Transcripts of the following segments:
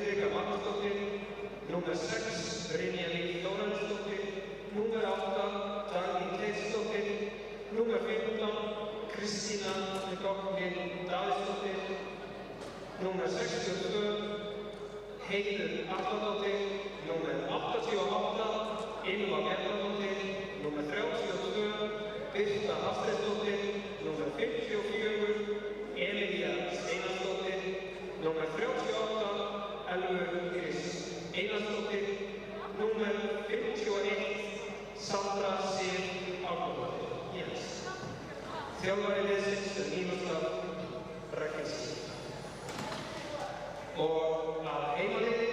Friðrika Magnúsdóttir, númer 6 Brynja Líf Þórarinsdóttir, númer 8 Dagný Teitsdóttir, númer 15 Kristína Dogvin Davíðsdóttir, númer 62 Heiður Arnardóttir, númer 88 Ylva Bjarnadóttir, númer 32 Birta Hafsteinsdóttir, númer 54 Emilía Steinarsdóttir, númer 38 Elfur Chris Einarsdóttir, númer 51 Sandra Sif Árnadóttir. Yes. Þjálfari liðsins Mílustaf Rækkelsen. Og að heimaliði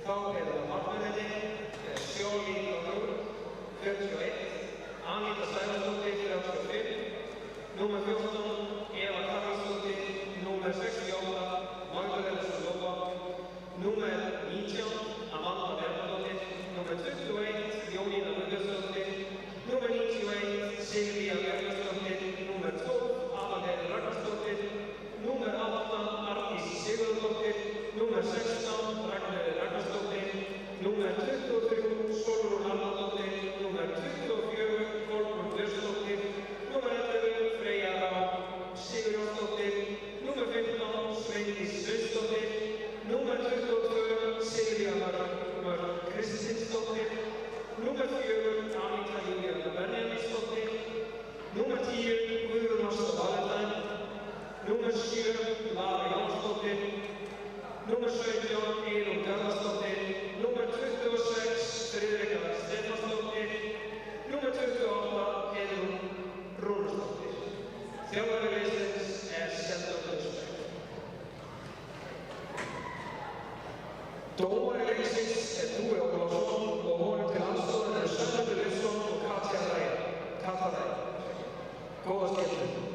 þá það markmennirni Sjóli Árnur 41, Anita Sævarsdóttir 35, númer 14 Eva Karlsdóttir, númer 68 Magdalena Solova, númer 19 Amanda Bjarnadóttir, númer 21 Jónína Guðjónsdóttir, númer 91 Silvía Bjarnadóttir, númer 12 Aðalheiður Ragnarsdóttir, númer 8 Arndís Sigurðardóttir, númer 16 Ragnheiður Ragnarsdóttir, númer 23 Sólrún Arnardóttir, númer 24 Kolbrún Björnsdóttir, númer 11 Freyja Sigurjónsdóttir, númer 15 Sveindís Sveinsdóttir, númer 22 Silvía Mörk Kristinsdóttir, númer 4 Anita Júlía Benjaminsdóttir, númer 10 Guðrún Ásta Valentine, númer 7 Lara Jónsdóttir, númer 17 Eyrún Garðarsdóttir, númer 26 Friðrika Stefansdóttir, númer 28 Heiðrún Rúnarsdóttir. Þjálfari liðsins Selda Hljómsveit. Dómari leiksins Dúi Ólafsson og honum til aðstoðar Sölmundur Lifsson og Katja Ræða. Góða skemmtun.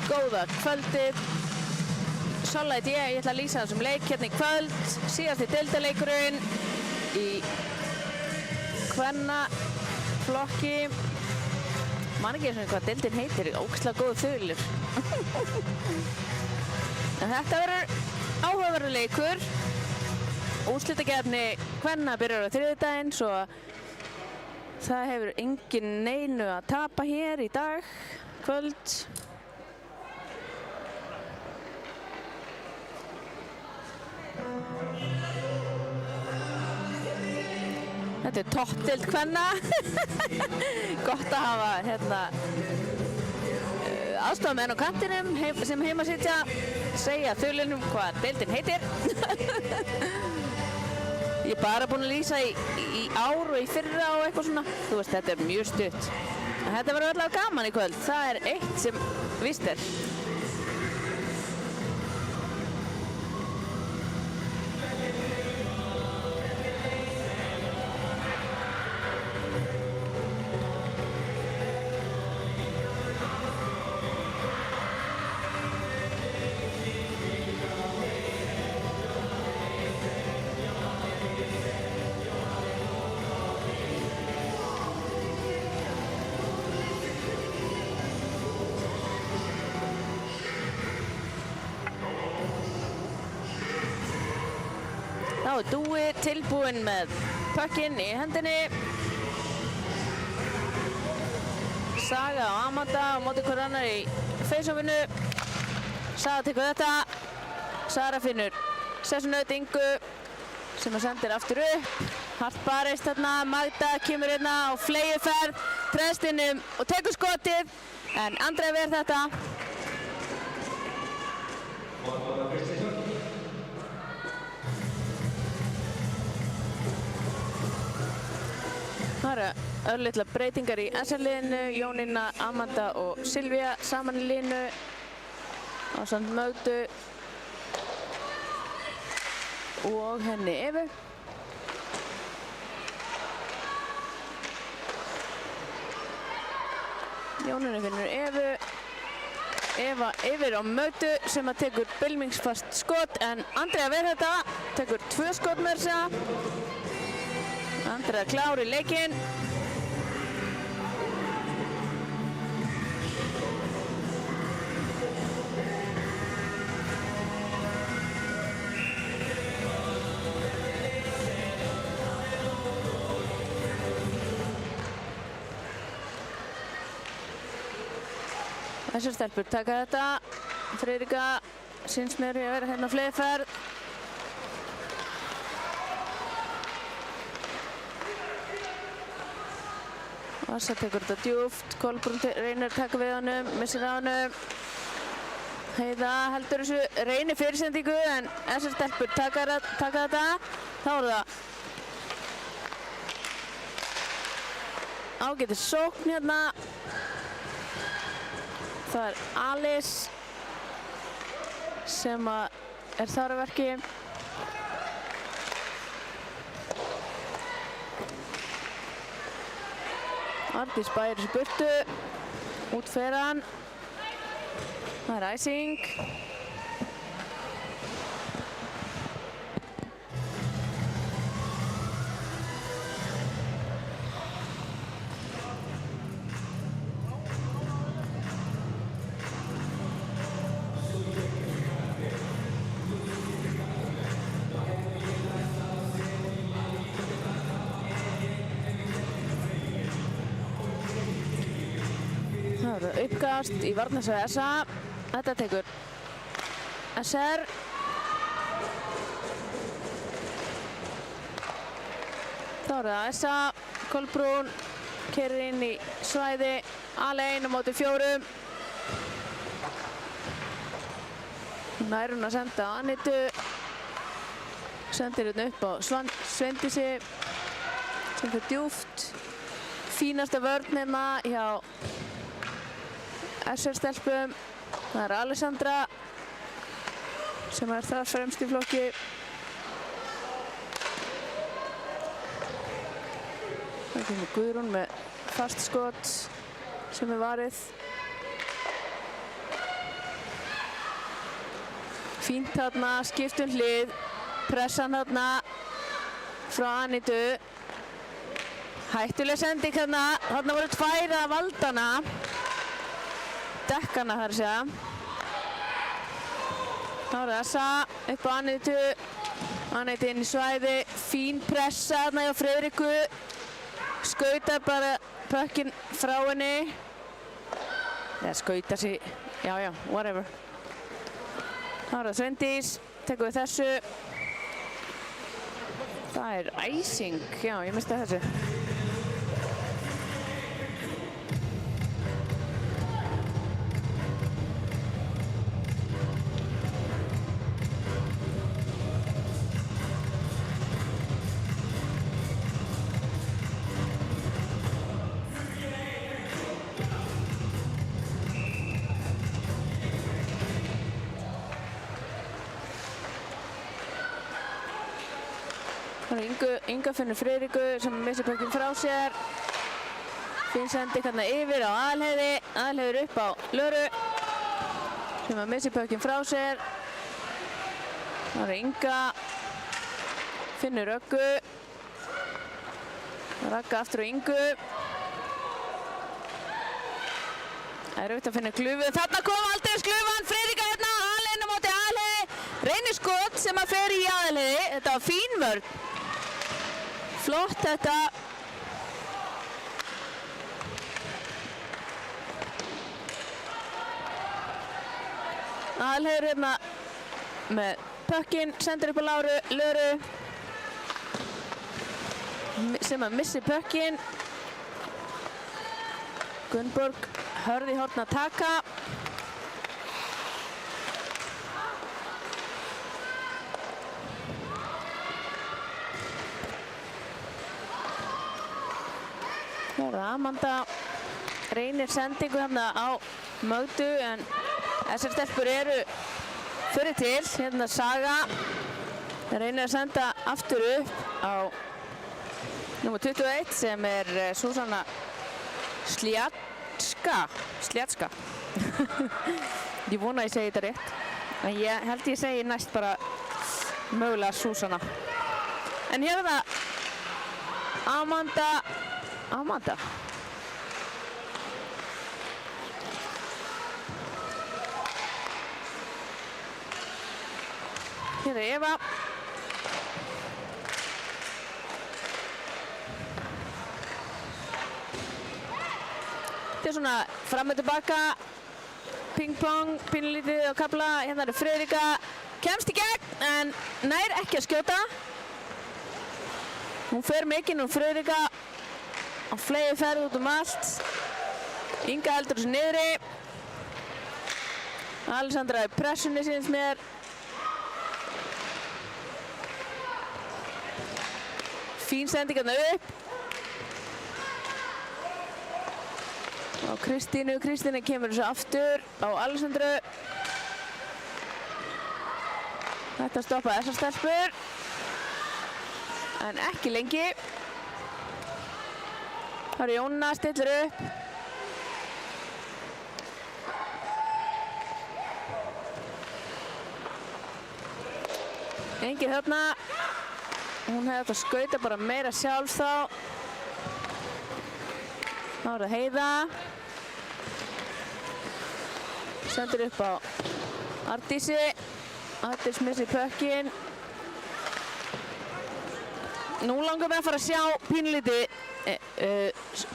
Góða kvöldið. Sola heiti ég ætla að lýsa þessum leik hérna í kvöld. Síðasti deildarleikurinn í kvennaflokki. Man ekki eins og hvað deildin heitir, ógeðslega góður þulur. En þetta verður áhugaverður leikur. Úrslitakeppni kvenna byrjar á þriðjudaginn, svo það hefur engin neinu að tapa hér í dag, kvöld. Þetta er toppdeild kvenna. Gott að hafa hérna aðstofamenn á kantinum sem heimasitja segja þulunum hvað deildin heitir. Ég er bara búinn að lýsa í ár og í fyrra og eitthvað svona. Þú veist, þetta er mjög stutt. Þetta verður allavega gaman í kvöld. Það er eitt sem víst er. og Dúi tilbúinn með pökkinn í hendinni. Saga og Amanda á móti hver annar í face-offinu. Saga tekur þetta. Sara finnur sessunaut Ingu sem að sendir aftur upp. Hart barist þarna. Magda kemur hérna á flegiferð. Treðst innum og tekur skotið. En Andrea ver þetta. Það eru örlitla breytingar í SR-liðinu. Jónína, Amanda og Silvía saman í liðinu ásamt Mögdu og henni Evu. Jónína finnur Evu. Eva yfir á Mögdu sem að tekur bylmingsfast skot en Andrea ver þetta. Tekur 2 skot með þessa. Andrea klár í leikinn. Þessar stelpur taka þetta. Friðrika syns mér að vera hérna á flegiferð. Assa tekur þetta djúpt. Kolbrún reynir að taka við honum, missir á honum. Heiða heldur þessu, reynir fyrirsendingu en þessar stelpur taka þetta. Þá er það ágætis sókn hérna. Það er Alice sem er þar að verki. Ardís bærir þessu burtu. Út fer hann. Það er icing. Uppkast í varnarsvæði SA. Þetta tekur SR. Þá er það SA. Kolbrún keyrir inn í svæði. Alein á móti 4. Nær hún að senda á Anitu. Sendir hérna upp á Sveindísi sem fyrir djúpt. Fínasta vörn hérna hjá SR-stelpum. Það er Alessandra sem er þar fremst í flokki. Það kemur Guðrún með fast skot sem er varið. Fínt þarna, skiptum hlið. Pressan þarna frá Anitu. Hættuleg sending þarna. Þarna voru 2 að valdana. Dekkana þar að segja. Þá er það SA upp á Anitu. Anitu inn í svæði. Fín pressa þarna hjá Friðriku. Skautar bara pökkinn frá henni. Eða skautar sig. Já, whatever. Þá er það Sveindís. Tekur við þessu. Það er icing. Já, ég misti þessu. Inga finnur Friðriku sem missir pökkinn frá sér. Finn sendi hérna yfir á Aðalheiði. Aðalheiður upp á Löru sem missir pökkinn frá sér. Það er Inga. Finnur Röggu. Ragga aftur á Ingu. Það er auðvitað að finna Glufu. Þarna kom aldeilis Glufan. Friðrika hérna. Aðalheiðin á móti Aðalheiði. Reyniskot sem að fer í aðalheiði. Þetta var fín vörn. Flott þetta. Aðalheiður hérna með pökkinn, sendir upp á Löru sem að missi pökkinn. Gunnborg hörð í horn að taka. Það er Amanda reynir sendingu hérna á Mögdu en þessar stelpur eru fyrir til. Hérna Saga reynir að senda aftur upp á númer 21 sem er Súsanna Sliatska. Ég vona að ég segi þetta rétt. En ég held ég segi næst bara mögulega Súsanna. En hér er það Amanda. Hér er Eva. Þetta er svona fram og tilbaka, ping-pong, pínulítið á kafla. Hérna er Friðrika, kemst í gegn en nær ekki að skjóta. Hún fer mikinn úr Friðrika, á flegi ferð út allt. Inga heldur þessu niðri. Alessandra í pressunni síns mér. Fín sending hérna upp. Á Kristínu kemur þessu aftur á Alessandru. Þetta stoppa þessar stelpur. En ekki lengi. Það er Jóna, stillir upp. Engin þarna. Hún hefði átt að skauta bara meira sjálf þá. Þá er það Heiða. Sendur upp á Ardísi. Ardís missir pökkinn. Nú langar við að fara að sjá pínulítið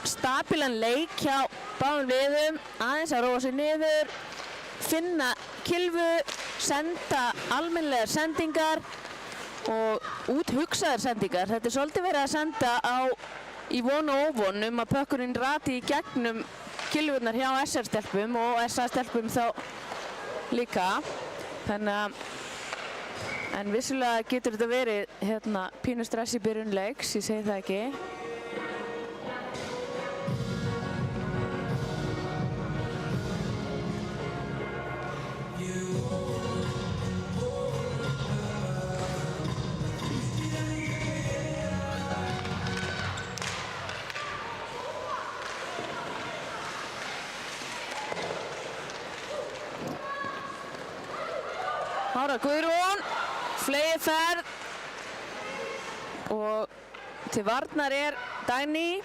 stabílan leik hjá báðum liðum. Aðeins að róa sig niður, finna kylfu, senda almennilegar sendingar og úthugsaðar sendingar. Þetta er svolítið verið að senda í von og óvon að pökkurinn rati í gegnum kylfurnar hjá SR-stelpum og SA-stelpum þá líka. Þannig að en vissulega getur þetta verið pínu stress í byrjun leiks, ég segi það ekki. Ára Guðrún, flegi ferð og til varnar er Dagný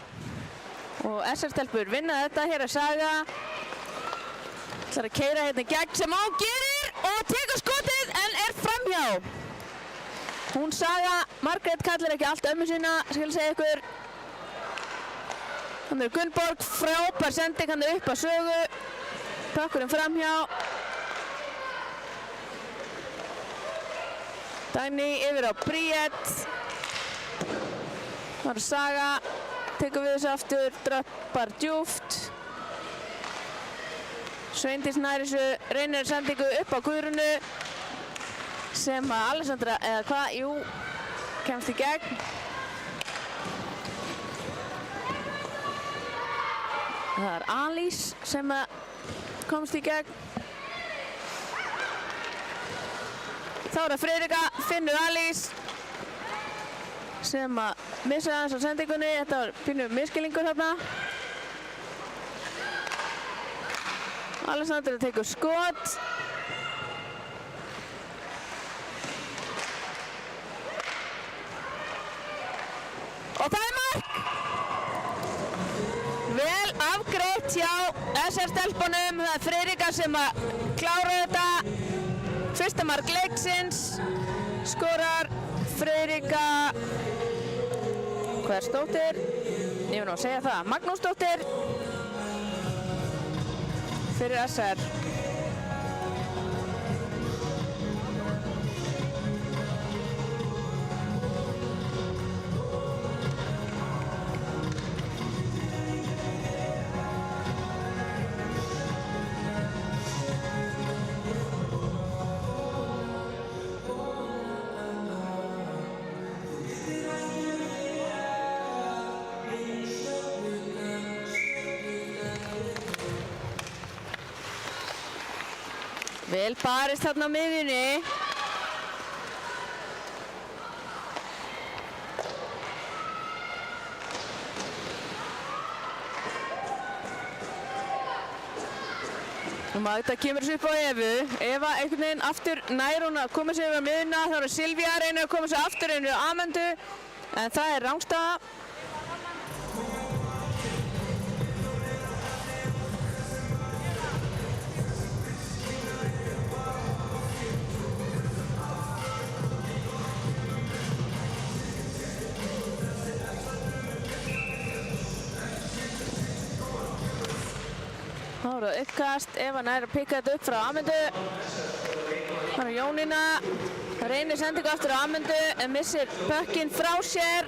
og SR-stelpur vinna þetta. Hér er Saga. Ætlar að keyra hérna gegn sem á gerir og tekur skotið en er framhjá. Hún Saga, Margrét kallar ekki allt ömmu sína, skal segja ykkur. Þannig er Gunnborg, frábær sending hann upp að Sögu. Pökkurinn framhjá. Dagný yfir á Bríett. Það er Saga, tekur við þessu aftur, droppar djúpt. Sveindís nær þessu, reynir sendingu upp á Guðrúnu sem að Alessandra, eða hvað, jú, kemst í gegn. Það er Alís sem að komst í gegn. Þá er það Friðrika, finnur Alís sem að missa aðeins á sendingunni. Þetta var pínu miskilningur þarna. Alessandra tekur skot. Og það er mark! Vel afgreitt hjá SR-stelpunum. Það er Friðrika sem að klára þetta. Fyrsta mark leiksins skorar Friðrika Hversdóttir, ég vil nú segja það, Magnúsdóttir fyrir SR. Vel barist þarna á miðjunni. Og Magda kemur þessu upp á Evu. Eva einhvern veginn aftur nær hún að koma sér á miðjuna. Það eru Silvía reynir að koma sér aftur inn í Amandu. En það er rangstaða. Þá er það uppkast, Eva nær að pikka þetta upp frá Amundu. Það er Jónína, reynir sendingu aftur á Amundu en missir pökkinn frá sér.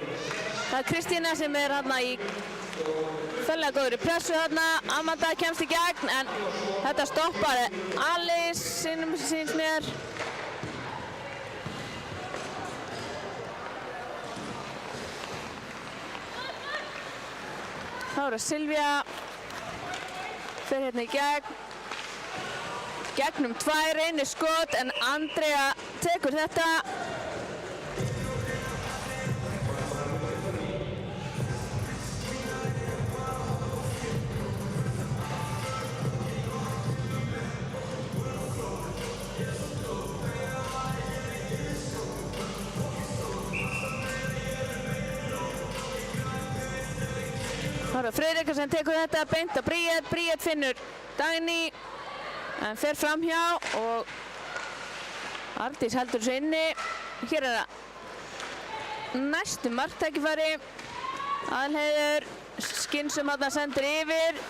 Það er Kristína sem er hérna í fellega góðri pressu hérna. Amanda kemst í gegn en þetta stoppar Alice síns mér. Þá er það Silvía. Fer hérna í gegn, gegnum tvær, reynir skot en Andrea tekur þetta. Það er Friðrika sem tekur þetta beint á Bríet. Bríet finnur Dagný en fer framhjá og Arndís heldur þessu inni. Hér er það næstu marktækifæri. Aðalheiður Skinsum þarna sendir yfir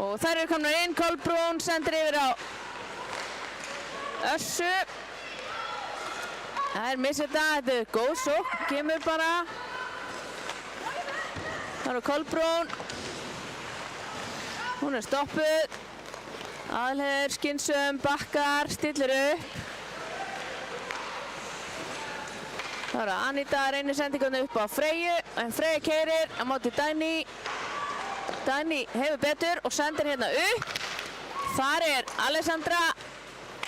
og þær eru komnar inn. Kolbrún sendir yfir á Össu. Það er missið þetta er góð sókn, kemur bara. Það eru Kolbrún, hún er stoppuð, Aðalheiður Skinsum, bakkar, stillir upp. Það eru Anita reynir sendingunni upp á Freyju, en Freyja keyrir á móti Dagný. Dagný hefur betur og sendir hérna upp. Þar er Alessandra,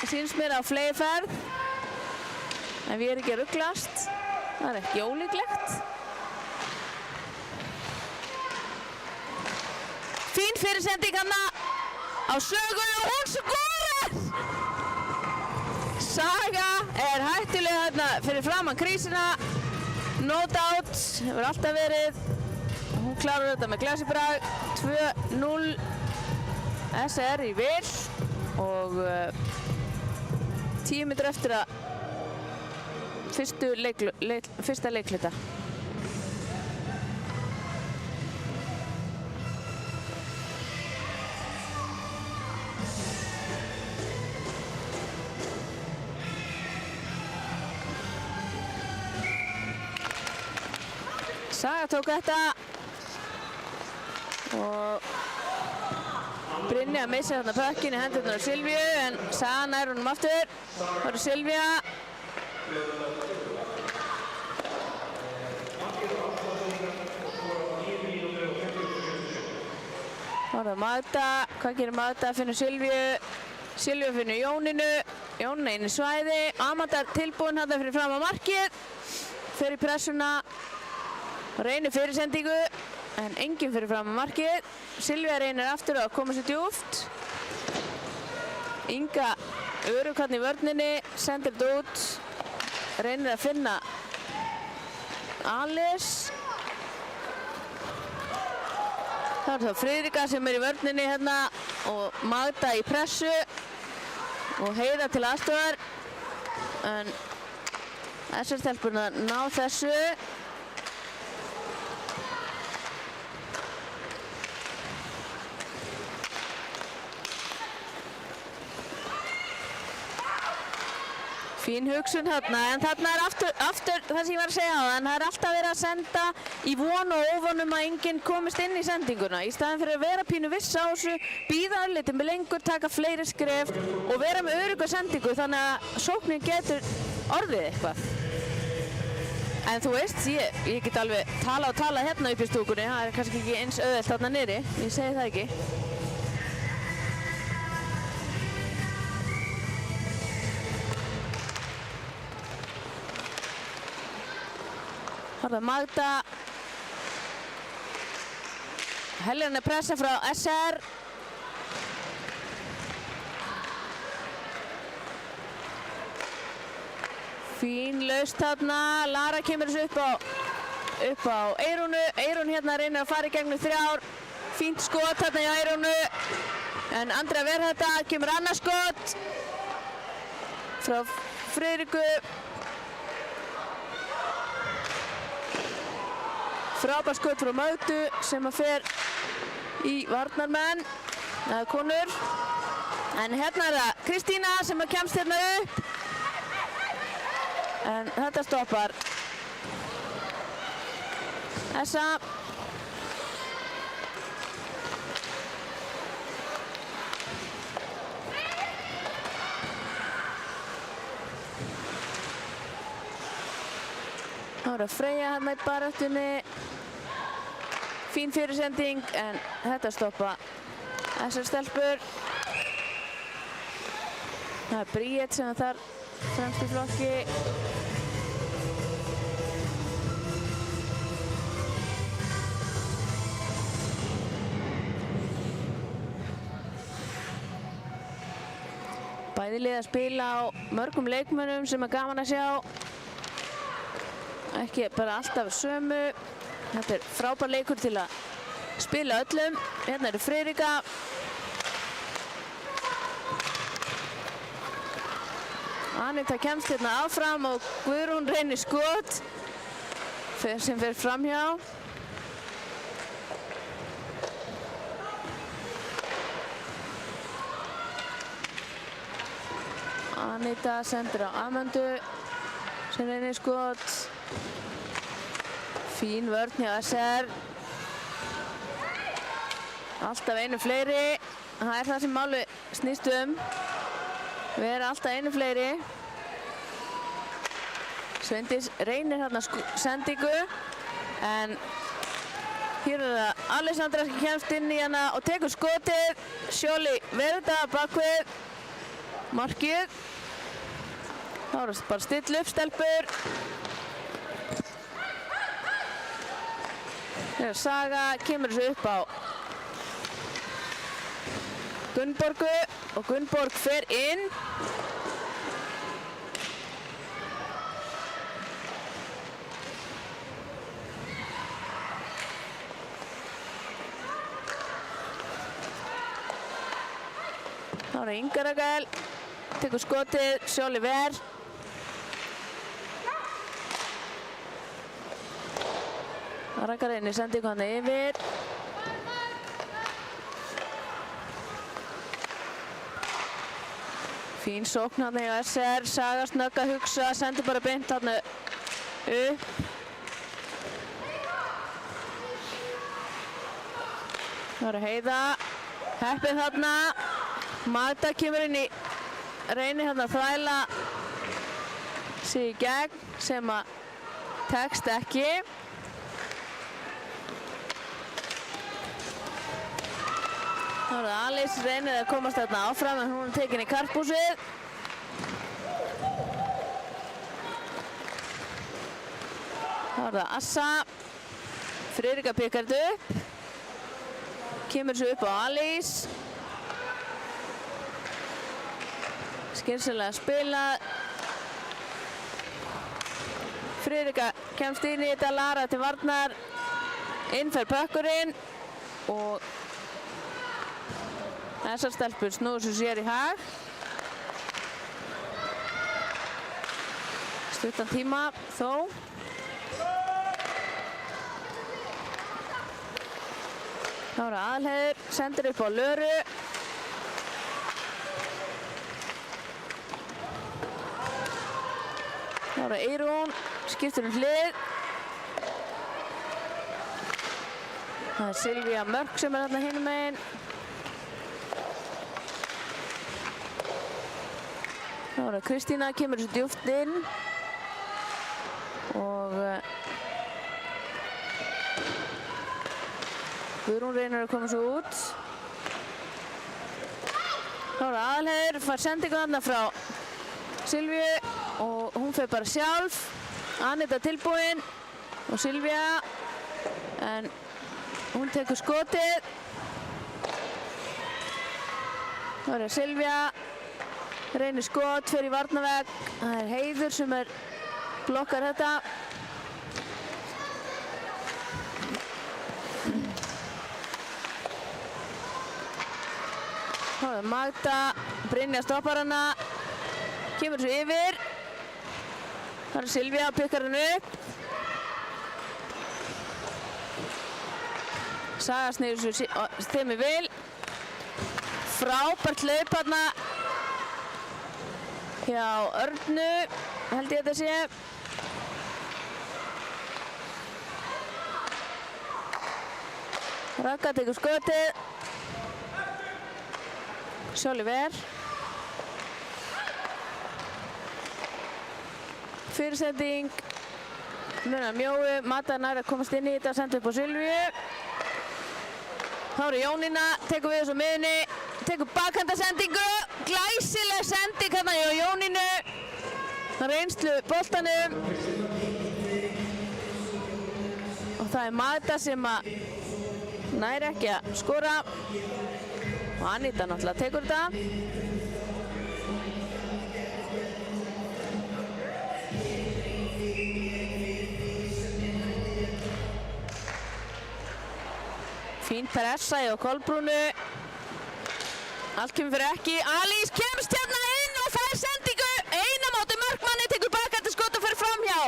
sýnst mér á fleyferð, en við erum ekki að rugglast, það er ekki ólíklegt. Fín fyrirsending hana á Sögu og hún skorar! Saga er hættuleg hérna fyrir framan krísina. No doubt, hefur alltaf verið. Hún klárar þetta með glasibrag. 2-0 SR í vil og 10 mínútur eftir að fyrsta leikhluta. Saga tók þetta og Brynja missir þarna pökkinn í hendurnar á Silvíu en Saga nær honum aftur. Það eru Silvía. Það eru Magda. Hvað gerir Magda? Finnur Silvíu. Silvíu finnur Jónínu. Jónína inn í svæði. Amanda tilbúin þarna fyrir fram á markið. Fer í pressuna. Reynir fyrirsendingu, en enginn fyrir fram á markið. Silvía reynir aftur að koma sér djúpt. Inga örugg hann í vörninni, sendir þetta út. Reynir að finna Alice. Það er þá Friðrika sem er í vörninni hérna og Magda í pressu og Heiða til aðstoðar. en þessar stelpurnar ná þessu. Fín hugsun þarna, en þarna aftur það sem ég var að segja á þann, það alltaf verið að senda í von og óvon að enginn komist inn í sendinguna. Í staðinn fyrir að vera pínu viss á þessu, bíða örlítið með lengur, taka fleiri skref og vera með örugga sendingu þannig að sóknin getur orðið eitthvað. En þú veist, ég get alveg talað hérna upp í stúkunni, það kannski ekki eins auðvelt þarna niðri, ég segi það ekki. Þarna Magda. Heljarni pressa frá SR. Fín laust þarna. Lara kemur þessu upp á Eyrúnu. Eyrún hérna reynir að fara í gegnum þrjár. Fínt skot þarna í Eyrúnu. En Andrea ver þetta. Kemur annað skot frá Friðriku. Frábært skot frá Magdu sem að fer í varnarmenn, eða konur. En hérna það Kristína sem að kemst hérna upp. En þetta stoppar Essa. Það var að Freyja hérna í baráttunni. Fín fyrirsending, en þetta stoppa þessar stelpur. Það er Bríett sem þar fremst í flokki. Bæði lið að spila á mörgum leikmönnum sem er gaman að sjá. Ekki bara alltaf sömu. Þetta er frábær leikur til að spila öllum. Hérna eru Friðrika. Anita kemst hérna áfram og Guðrún reynir skot sem fer framhjá. Anita sendir á Amandu sem reynir skot. Fín vörn hjá SR. Alltaf einu fleiri. Það er það sem máli snýst um. Vera alltaf einu fleiri. Sveindís reynir hérna sendingu. En hér er það Alessandra sem kemst inn í hana og tekur skotið. Sjóli verða bakvið markið. Það voru bara stilla upp stelpur. Þegar Saga kemur þessu upp á Gunnborgu og Gunnborg fer inn. Þá er Inga Rakel, tekur skotið, Sjóli ver. Rakel reynir sendingu hann yfir. Fín sókn hann í SR, Saga snögg að hugsa, sendir bara beint hann upp. Það er Heiða, heppið þarna. Magda kemur inn í, reynir hann að þvæla sig í gegn sem að tekst ekki. Það var Alice reynir að komast þarna áfram en hún er tekin í karphúsið. Það var það Assa. Friðrika pikkar þetta upp. Kemur svo upp á Alice. Skynsamlega að spila. Friðrika kemst inn í þetta, Lara til varnar. Innfer pökkurinn og þessar stelpur snúður sem sér í hag. stuttan tíma þó. Þá er Aðalheiður, sendir upp á Löru. Þá er Eyrún, skiptur hlið. Það er Silvía Mörk sem er þarna hinum megin. Þá er Kristína, kemur þessu djúpt inn. Og Guðrún reynir að koma svo út. Þá er Aðalheiður, fær sendingu þarna frá Silvíu og hún fer bara sjálf. Anita tilbúin og Silvía, en hún tekur skotið. Þá er Silvía, reynir skot, fer í varnarvegg. Það er Heiður sem blokkar þetta. Þá er Magda, Brynja stoppar hana, kemur svo yfir. Það er Silvía, pikkar hann upp. Saga snýður svo stemmi vel. Frábært hlaup hana hjá Örnu, held ég þetta sé. Ragga tekur skotið. Sjálfur. Fyrirsending. Núna Mjóu, Mata nær að komast inn í þetta, sendur upp á Silvíu. Þá er Jónína, tekur við þessu miðunni, tekur bakhandasendingu. Glæsileg sending hérna hjá Jónínu. Það er reynslu boltanum. Og það er Mata sem nær ekki að skora. Og Anita náttúrulega tekur þetta. Fín pressa hjá Kolbrúnu. Allt kemur fyrir ekki. Alís kemst hérna inn og fær sendingu. Eina móti markmanni, tekur bakandi skot og fer framhjá.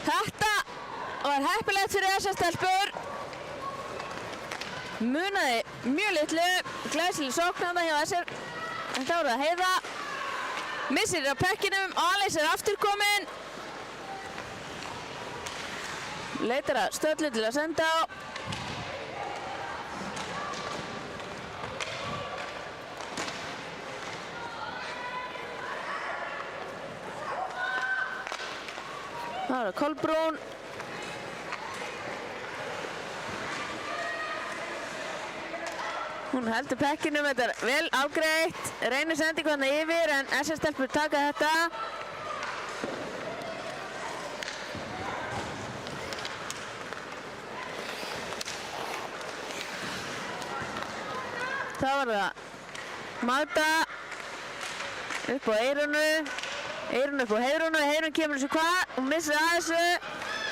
Þetta var heppilegt fyrir þessar stelpur. Munaði mjög litlu, glæsileg sókn hjá þessar. En þá er það Heiða. Missir á pekkinum, Alís aftur kominn. Leitar að Stöllu til að senda á. Það er Kolbrún. Hún heldur pekkinum, þetta er vel afgreitt. Reynir sendingu þarna yfir en SS-stelpur taka þetta. Þá var það Magda upp á Eyrúnu. Eyrún upp á Heiðrúnu, Heiðrún kemur þessu hvað, hún missir að þessu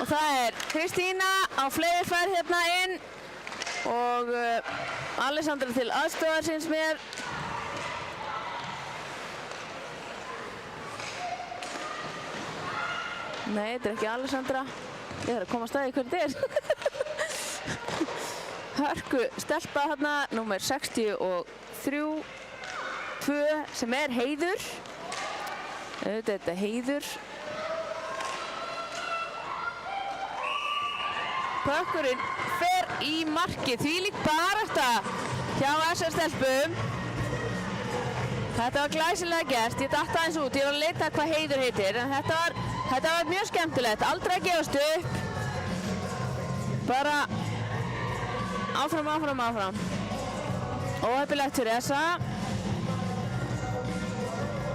og það er Kristína á fleirfærð hérna inn og Alessandra til aðstofar síns mér. Nei, þetta er ekki Alessandra. Ég þarf að koma að staði hvernig þetta er. Hörku stelpa hérna, númer 63, 2 sem er Heiður. Þetta er Heiður. Pökkurinn fer í markið, þvílík barátta hjá SS-stelpum. Þetta var glæsilega gert, ég datt aðeins út, ég var að leita hvað Heiður heitir, en þetta var mjög skemmtilegt, aldrei að gefast upp. Bara áfram, áfram, áfram. Óheppilegt fyrir þessa.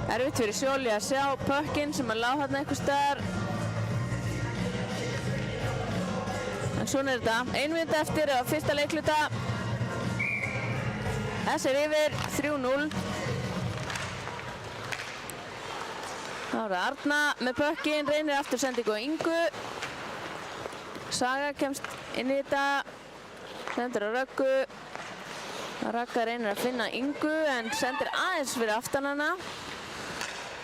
Erfitt fyrir Sjóli að sjá pökkinn sem lá þarna einhvers staðar. En svona er þetta. 1 mínúta eftir á fyrsta leikluta. Þess er yfir 3-0. Þá er það Arna með pökkinn, reynir aftur sendingu á Ingu. Saga kemst inn í þetta. Sendir á Röggu. Ragga reynir að finna Ingu en sendir aðeins fyrir aftan hana.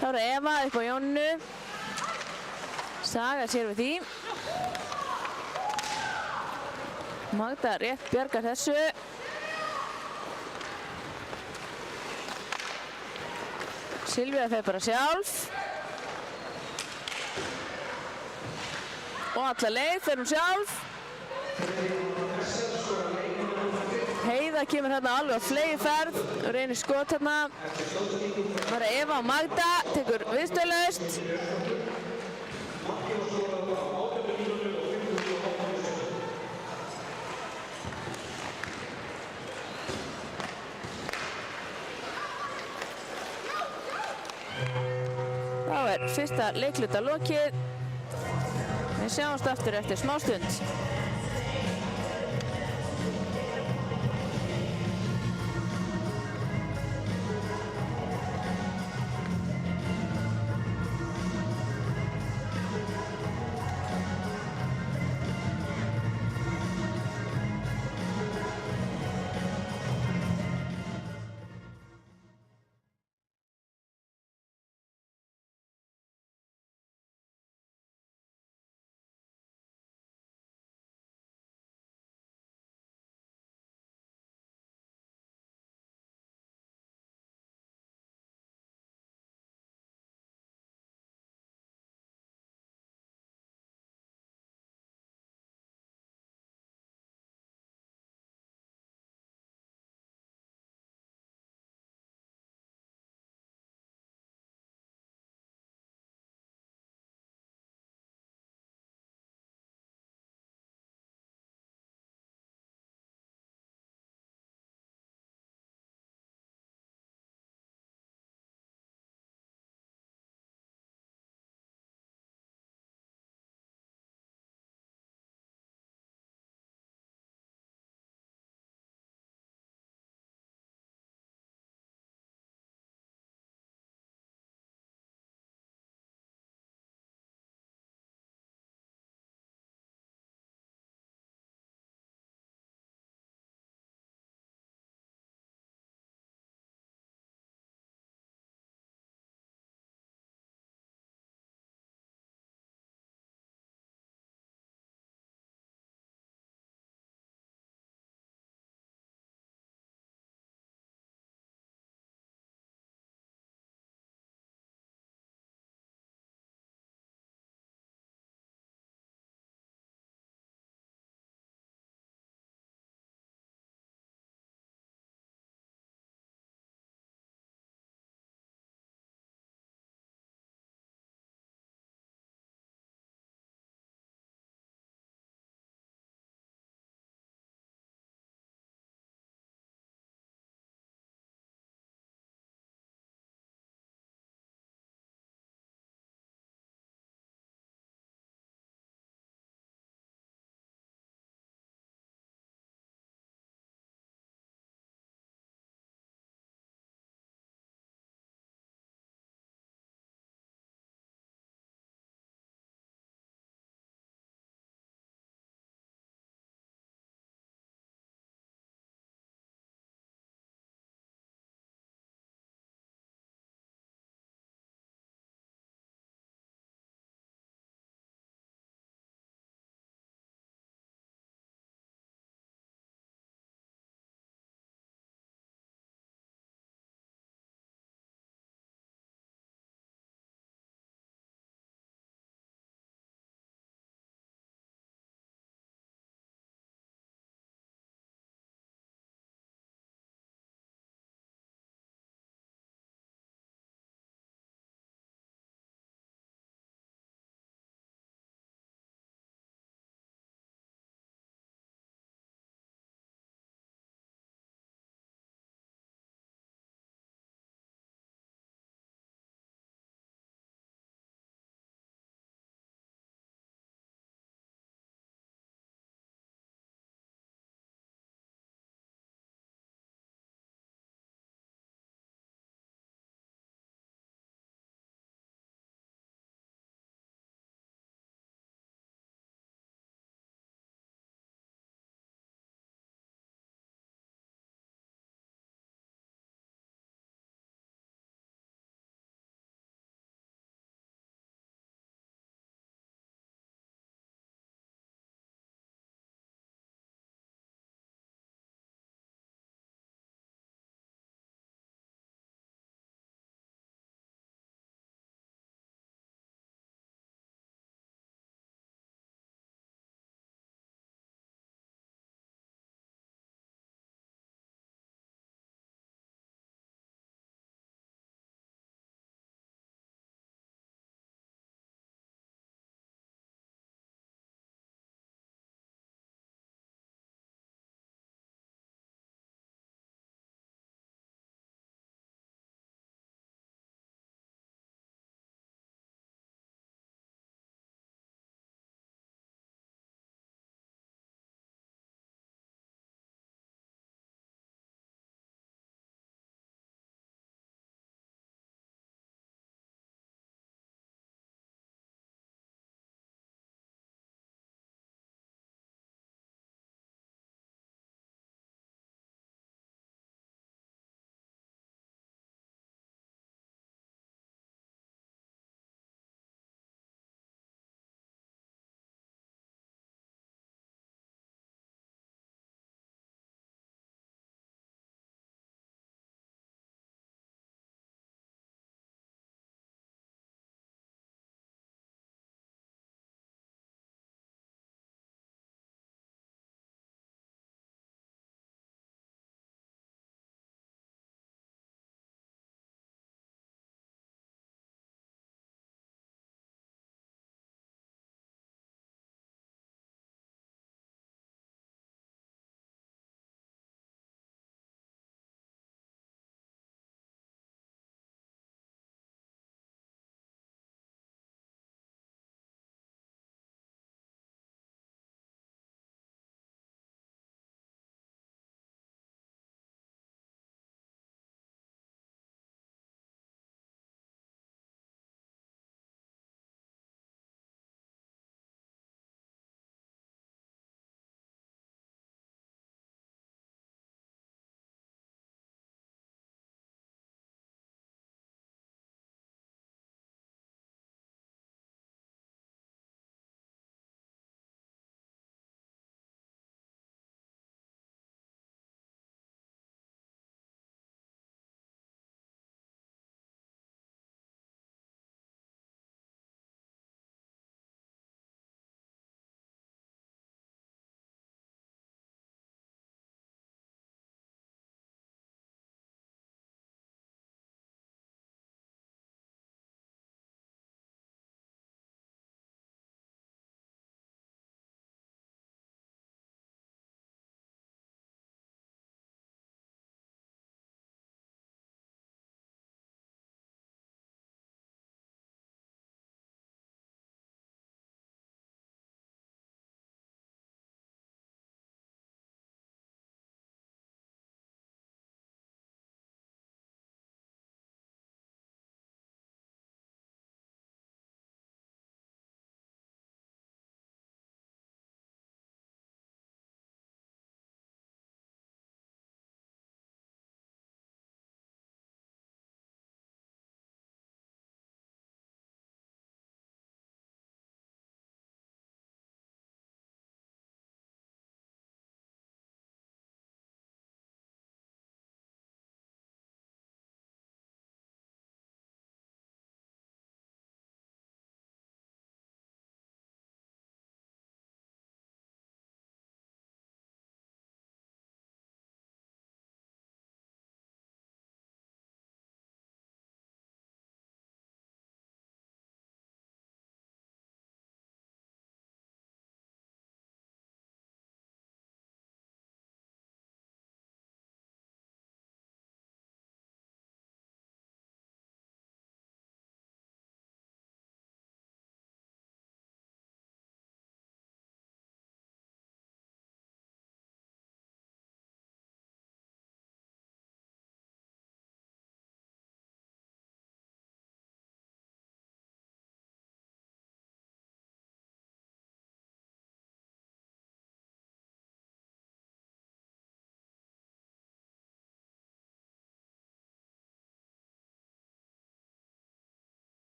Þá er Eva upp á Jónu. Saga sér við því. Magda rétt bjargar þessu. Silvía fer bara sjálf. Og alla leið fer hún sjálf. Heiða kemur hérna alveg á fleygiferð. Reynir skot hérna. Það er Eva og Magda. Tekur viðstöðlaust. Þá er fyrsta leikluta lokið. Við sjáumst aftur eftir smástund.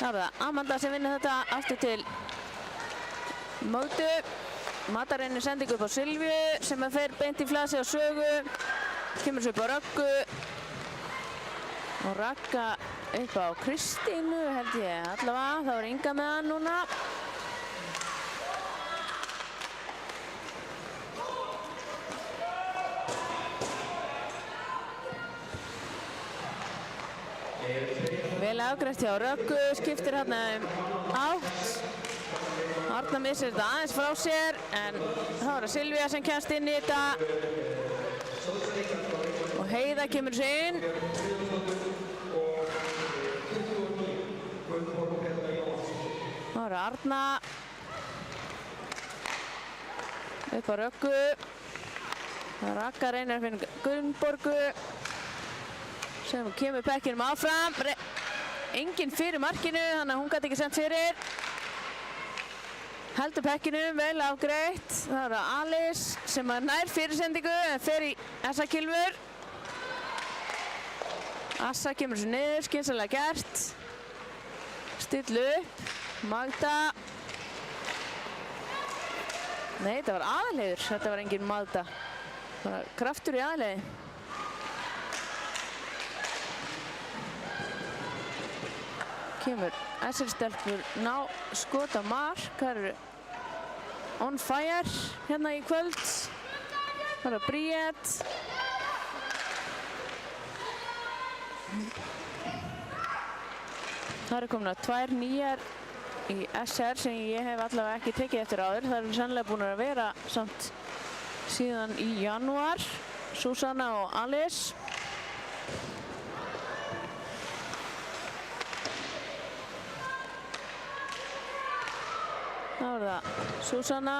Það er það Amanda sem vinnur þetta aftur til Mögdu. Mata reynir sendingu upp á Silvíu sem fer beint í flasi á Sögu. Kemur svo upp á Röggu. Og Ragga upp á Kristínu held ég allavega. Það var Inga með hann núna. Vel afgreitt hjá Röggu, skiptir hérna átt. Arna missir þetta aðeins frá sér en þá er það Silvía sem kemst inn í þetta. Og Heiða kemur sér inn. Þá er það Arna. Upp á Röggu. Ragga reynir að finna Gunnborgu. Sem kemur pekkinum áfram. Enginn fyrir markinu, þannig að hún gæti ekki sendt fyrir. Heldur pekkinum, vel afgreitt. Það er Alice sem nær fyrirsendingu en fer í Essa-kilfur. Assa kemur svo niður, skynsamlega gert. Stillu upp. Magda. Nei, þetta var Aðalheiður. Þetta var engin Magda. Það var kraftur í Aðalheiði. Kemur Essar-stelpur ná skota mark. Það eru on fire hérna í kvöld. Það eru Bríett. Það eru komin að 2 nýjar í SR sem ég hef allavega ekki tekið eftir áður. Það eru sannlega búin að vera samt síðan í janúar. Susanna og Alice. Þá er það Susanna.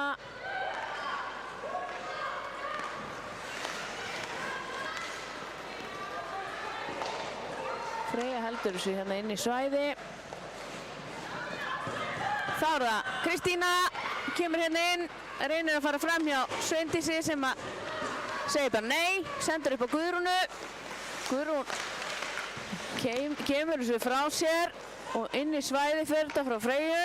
Freyja heldur þessu hérna inn í svæði. Þá er það Kristína. Kemur hérna inn. Reynir að fara fram hjá Sveindísi sem að segir bara nei. Sendur upp á Guðrúnu. Guðrún kemur þessu frá sér og inn í svæði fer þetta frá Freyju.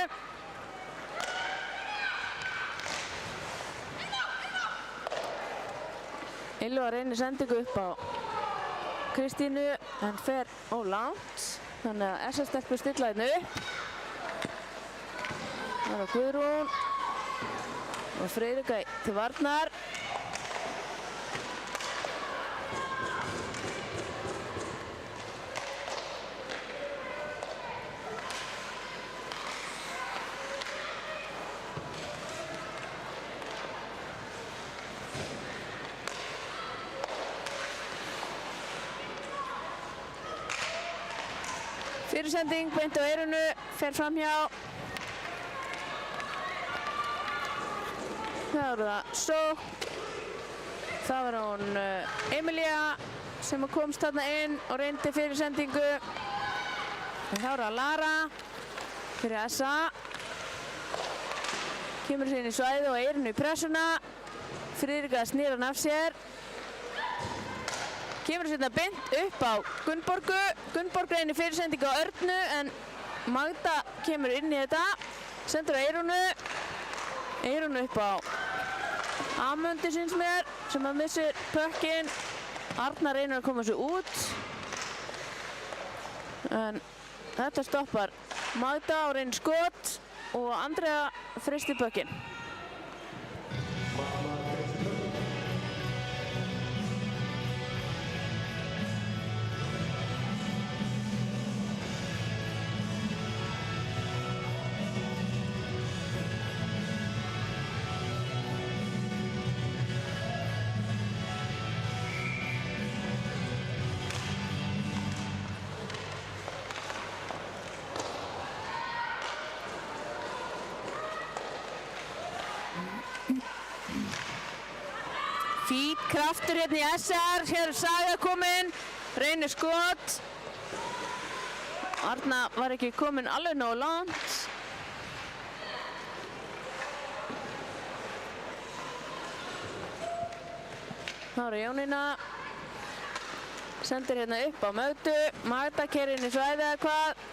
Ylva reynir sendingu upp á Kristínu en fer ólangt. Þannig að Essa-stelpur stilla hérna upp. Það er Guðrún og Friðrika til varnar. Fyrirsending beint á eyrunu, fer framhjá. Það eru það sókn. Það var hún Emilía sem komst þarna inn og reyndi fyrirsendingu. Það eru það Lara fyrir Essa. Kemur sér inn í svæði og eyrunu í pressuna. Friðrika snýr hann af sér. Kemur sérna beint upp á Gunnborgu. Gunnborg reynir fyrirsendingu á Örnu en Magda kemur inn í þetta. Sendur á Eyrúnu. Eyrúnu upp á Amundi syns mér sem að missir pökkinn. Arna reynir að koma sér út. En þetta stoppar Magda og reynir skot og Andrea fristir pökkinn. Fín kraftur hérna í SR, hér er Saga komin, reynir skot. Arna var ekki komin alveg nógu langt. Þá er Jónína. Sendir hérna upp á Mögdu. Magda keyrir inn í svæði eða hvað.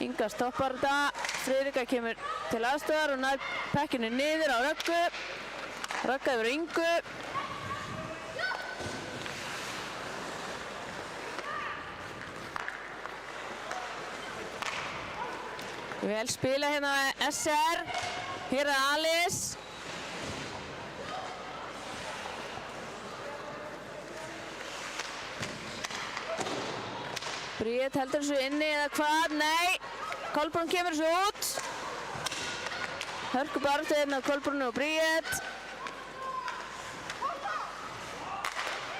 Inga stoppar þetta. Friðrika kemur til aðstöðar og nær pekkinu niður á Röggu. Rögga yfir Ingu. Vel spila hérna SR. Hér er Alice. Bríet heldur þessu inni eða hvað? Nei. Kolbrún kemur þessu út. Hörku baráttu hérna Kolbrúnu og Bríet.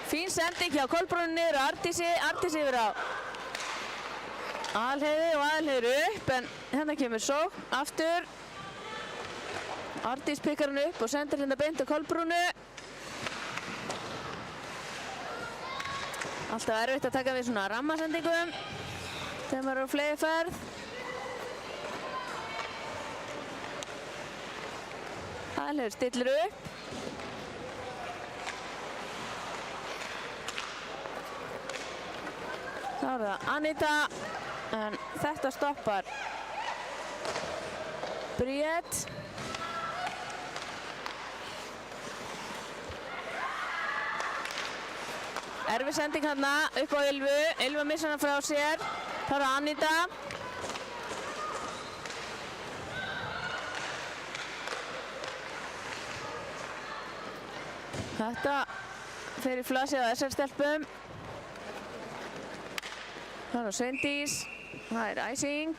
Fín sending hjá Kolbrúnu niður á Arndísi. Arndísi yfir á Aðalheiði og Aðalheiður upp, en hérna kemur sókn aftur. Arndís pikkar hann upp og sendir hérna beint á Kolbrúnu. Alltaf erfitt að taka við svona rammasendingum þegar maður er á fleygiferð. Aðalheiður stillir upp. Þá er það Anita, en þetta stoppar Bríet. Erfið sending hérna upp á Ylvu. Ylva missar hana frá sér. Þá er það Anita. Þetta fer í flasið á SR-stelpum. Það er Sveindís. Það er icing.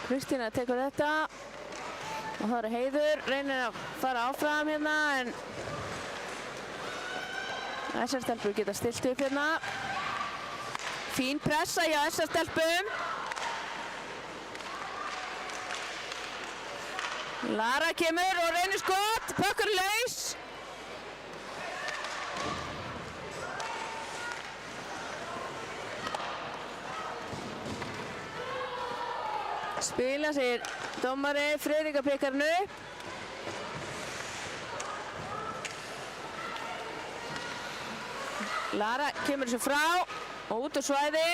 Kristína tekur þetta og það er Heiður, reynir að fara áfram hérna, en SR-stelpur geta stillt upp hérna. Fín pressa hjá SR-stelpum. Lara kemur og reynir skot, pökkur laus. Spila sér dómari, Friðrika pikkar hann upp. Lara kemur þessu frá og út á svæði.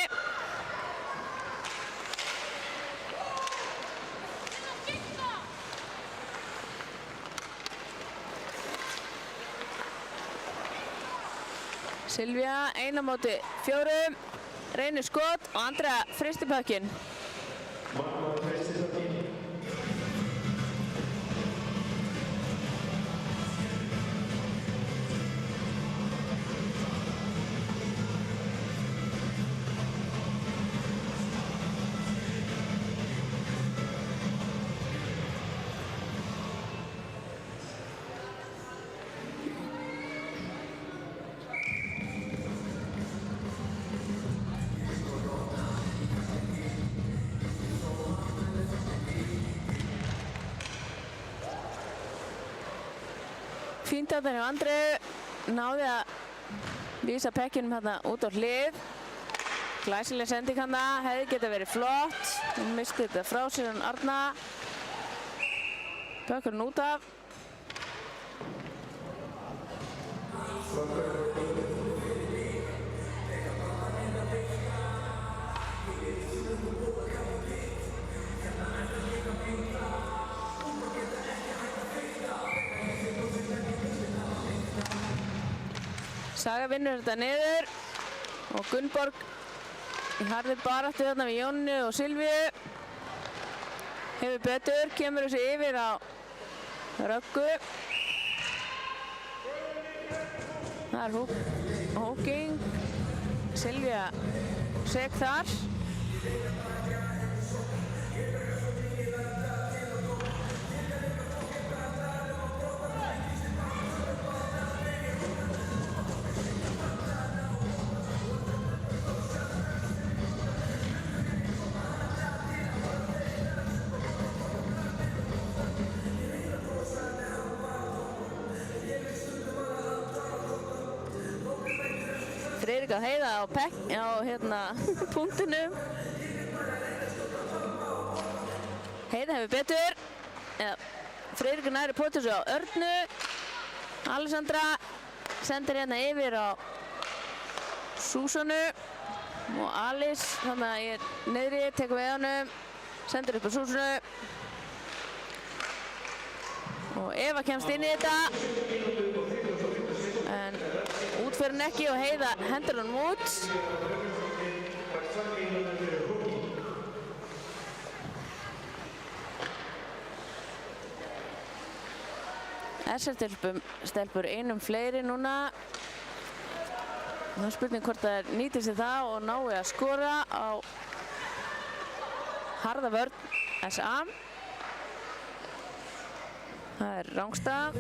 Silvía, 1-4, reynir skot og Andrea fristir pökkinn. Fínt að það hjá Andreu, náði að lýsa pekkinum hérna út á hlið. Glæsileg sending hérna, hefði getað verið flott. Hún misti þetta frá sér hann Arna. Pökkur hann út af. Saga vinnur þetta niður og Gunnborg í harðri baráttu þarna við Jónnu og Silvíu. Hefur betur, kemur þessi yfir á Röggu. Það er hooking. Silvía seg þar. Friðrik að Heiða á hérna punktinum. Heiða hefur betur. Friðrik næri pótussu á Örnu. Alessandra sendir hérna yfir á Súsanu og Alice, þannig að ég er niðri, tekur við honum, sendir upp á Súsanu og Eva kemst inn í þetta en út fyrir hann ekki og Heiða hendur hann út. SR-stelpur einum fleiri núna. Það er spurning hvort það nýtir sér það og nái að skora á harða vörn SA. Það er rangstað.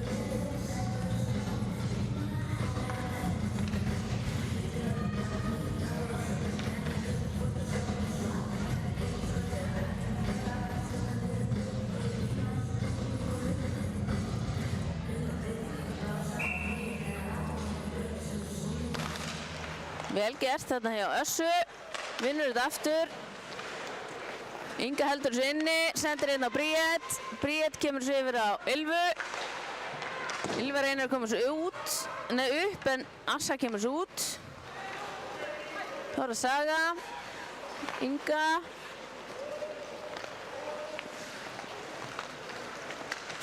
Vel gert þarna hjá Össu, vinnur þetta aftur. Inga heldur þessu inni, sendir inn á Bríett. Bríett kemur svo yfir á Ylfu. Ylfa reynir að koma svo upp, en Assa kemur svo út. Þá er það Saga, Inga.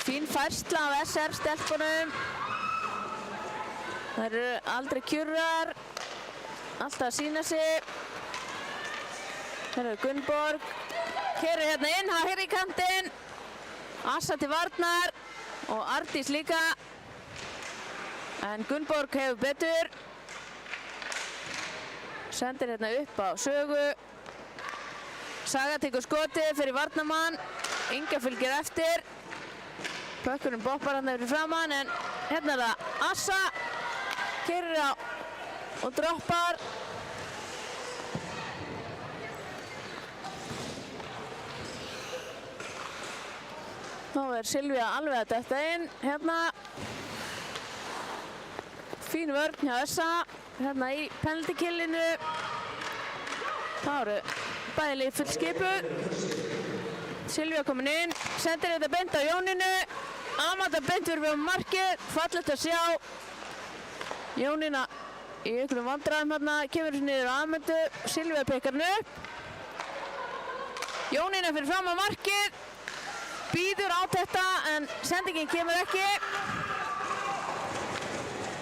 Fín færsla af SR-stelpunum. Það eru aldrei kjurrar. Alltaf að sína sig. Hérna er Gunnborg. Keyrir hérna inn, hægri í kantinn. Assa til varnar og Ardís líka. En Gunnborg hefur betur. Sendir hérna upp á Sögu. Saga tekur skotið fyrir varnarmann. Inga fylgir eftir. Pökkurinn boppar hann fyrir framann en hérna er það Assa. Keyrir á og droppar. Þá er Silvía alveg að detta inn. Hérna. Fín vörn hjá Össa. Hérna í penaltykillinu. Þá eru bæði lið full skipuð. Silvía komin inn. Sendir þetta beint á Jónínu. Amanda beint fyrir markið. Fallegt að sjá. Jónína í einhverjum vandræðum hérna, kemur þessu niður á Amundu, Silvía pekar hann upp. Jónína fyrir fram á markið, býður á þetta en sendingin kemur ekki.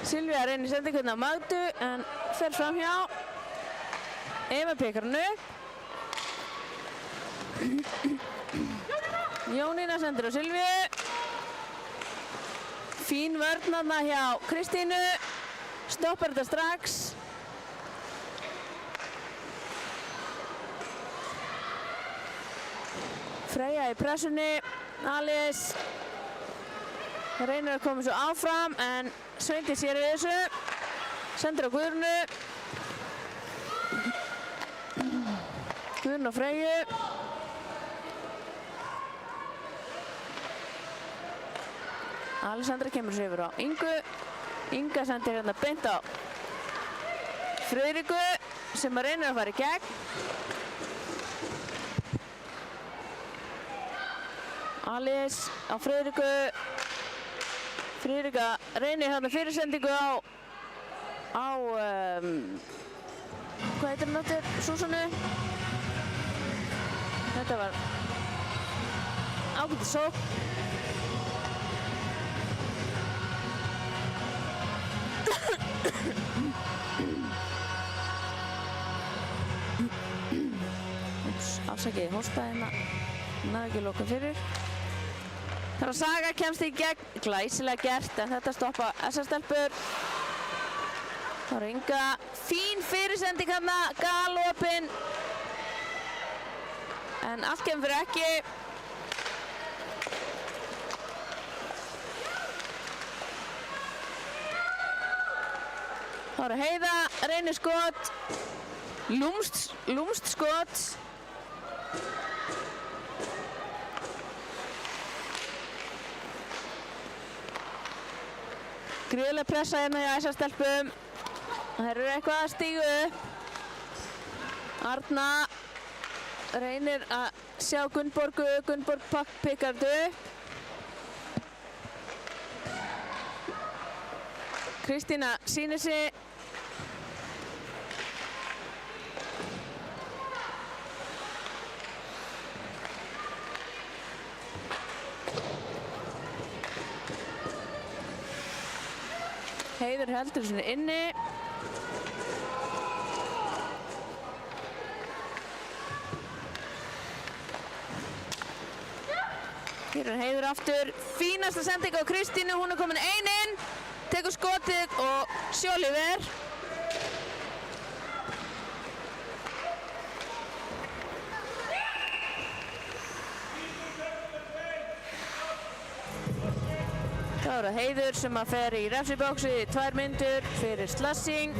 Silvía reynir sendinguna á Magdu en fer fram hjá. Eva pekar hann upp. Jónína sendir á Silvíu. Fín vörn þarna hjá Kristínu. Stoppar þetta strax. Freyja í pressunni. Alice reynir að koma svo áfram en Sveindís sér við þessu. Sendir á Guðrúnu. Guðrún og Freyju. Alessandra kemur svo yfir á Ingu. Inga sendir hérna beint á Friðriku sem reynir að fara í gegn. Alice á Friðriku. Friðrika reynir hérna fyrirsendingu á hvað heitir hann áttur? Súsanu. Þetta var ágætis sókn. Afsakið hóstaði hérna, náðu ekki loka fyrir. Þar að Saga kemst í gegn, glæsilega gert en þetta stoppa SR-stelpur. Það er Inga, fín fyrirsending hérna, galopin. En allt kemur fyrir ekki. Það er Heiða, reynir skot, lúmst skot. Gríðarleg pressa hérna hjá SR-stelpum. Það eru eitthvað að stígu upp. Arna reynir að sjá Gunnborgu. Gunnborg pikkar þetta upp. Kristína sýnir sig. Heiður heldur sinni inni. Hér er Heiður aftur. Fínasta sending á Kristínu. Hún er komin ein inn. Tekur skotið og Sjólífer. Það er Heiður sem að fer í refsibóksi í 2 mínútur fyrir slassing.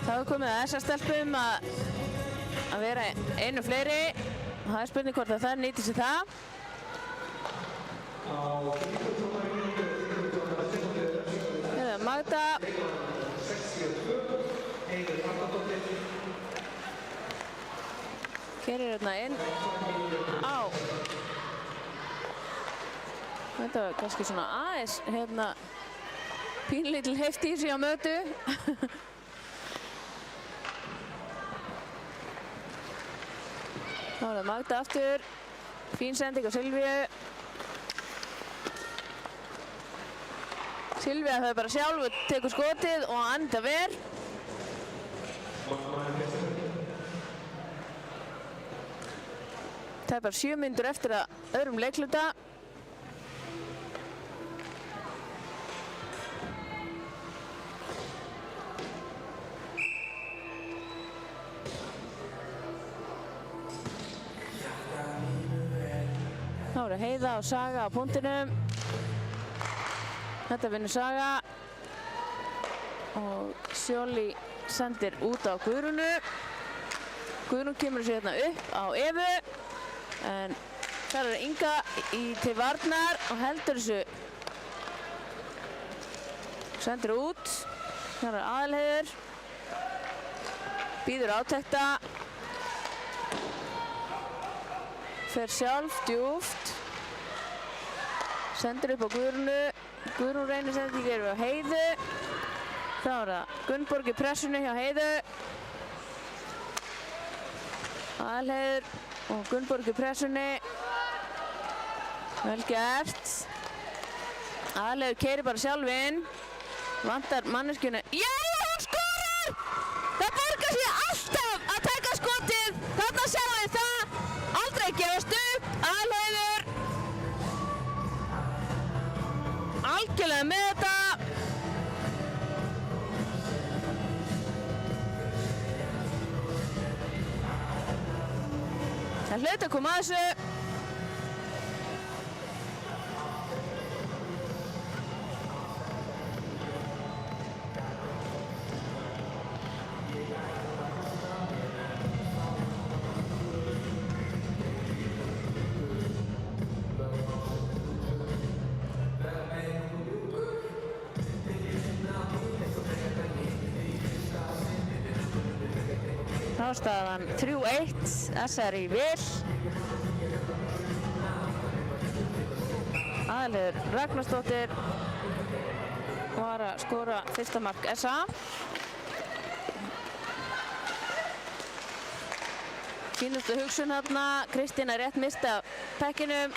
Það er komið að þessar stelpum að vera einu fleiri. Það er spurning hvort að það nýtir sér það. Hér er Magda. Hér er hérna inn á. Þetta var kannski svona aðeins hérna pínlítil heift í sig á mötu. Þá er það Magda aftur. Fín sending á Silvíu. Silvía þau bara sjálf tekur skotið og anda vel. Það er bara 7 mínútur eftir að öðrum leikluta. Þá eru Heiða og Saga á punktinum. Þetta vinnur Saga og Sjóli sendir út á Guðrúnu. Guðrún kemur sér hérna upp á Evu en þar er Inga til varnar og heldur þessu. Sendir út. Þar er Aðalheiður. Býður átekta. Fer sjálf djúpt. Sendir upp á Guðrúnu. Guðrún reynir sendingu yfir á Heiðu. Þá er það Gunnborg í pressunni hjá Heiðu. Aðalheiður og Gunnborg í pressunni. Vel gert. Aðalheiður keyrir bara sjálf inn. Vantar manneskjuna. Já, hún skorar! Það borgar sig alltaf að taka skotið. Þarna sjáum við það. Aldrei gefast upp. Aðalheiður. Algjörlega með þetta. Það hlaut að koma að þessu. Þá staðan 3-1, SR í vil. Aðalheiður Ragnarsdóttir var að skora fyrsta mark SA. Fínustu hugsun þarna, Kristína rétt mista pekkinum.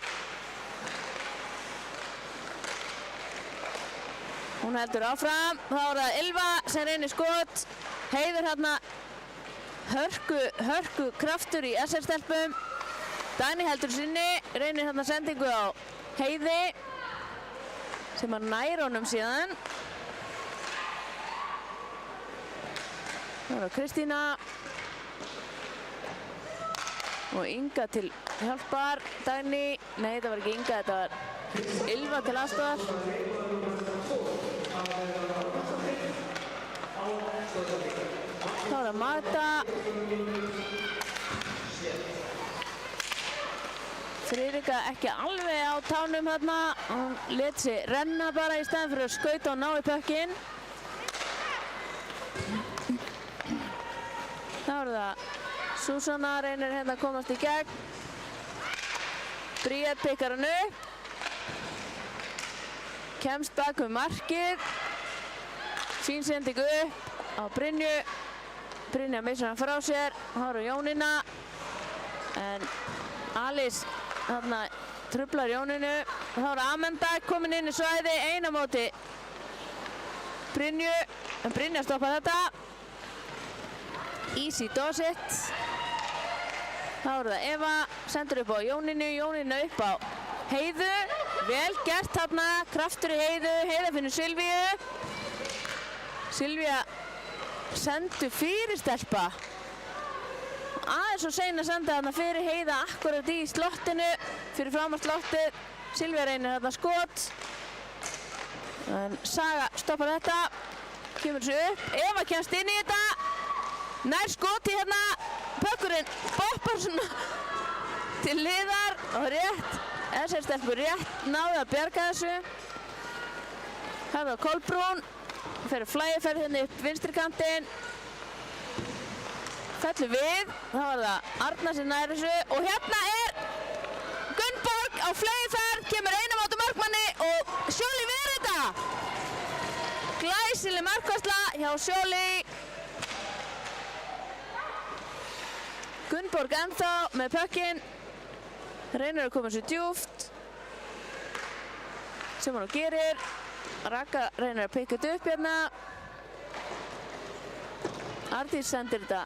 Hún heldur áfram, þá er það Ylva sem reynir skot. Heiður hérna hörku kraftur í SR-stelpum. Dagný heldur sinni, reynir hérna sendingu á Heiði sem að nær honum síðan. Það var Kristína og Inga til hjálpar Dagný. Nei, þetta var ekki Inga, þetta var Ylva til aðstoðar. Þá er það Magda. Friðrika ekki alveg á tánum þarna. Hún lét sig renna bara í staðinn fyrir að skauta og ná í pökkinn. Þá er það Súsanna reynir hérna að komast í gegn. Bríet pikkar hann upp. Kemst bak við markið. Fín sending upp á Brynju. Brynja missar hann frá sér. Þá er Jónína. En Alice þarna truflar Jónínu. Þá er Amanda komin inn í svæði. Ein á móti Brynju. En Brynja stoppar þetta. Easy does it. Þá er það Eva, sendur upp á Jónínu, Jónínu upp á Heiðu. Vel gert þarna, kraftur í Heiðu, Heiða finnur Silvíu. Silvía sendur fyrir stelpa. Aðeins og sein að senda þarna fyrir Heiða akkurat í slottinu, fyrir fram á slottið. Silvía reynir þarna skot. En Saga stoppar þetta, kemur þessu upp. Eva kemst inn í þetta. Nær skoti hérna, pökkurinn boppar svona til hliðar og rétt, þessar stelpur rétt náði að bjarga þessu. Það var Kolbrún, fyrir flægiferð hérna upp vinstri kantinn. Fellur við, þá var það Arna sem nær þessu og hérna er Gunnborg á flægiferð, kemur einum áttu markmanni og Sjóli við þetta. Glæsileg markvarsla hjá Sjóli. Gunnborg ennþá með pökkinn, reynir að koma sér djúpt sem hún gerir. Raka reynir að pikka þetta upp hérna. Ardís sendir þetta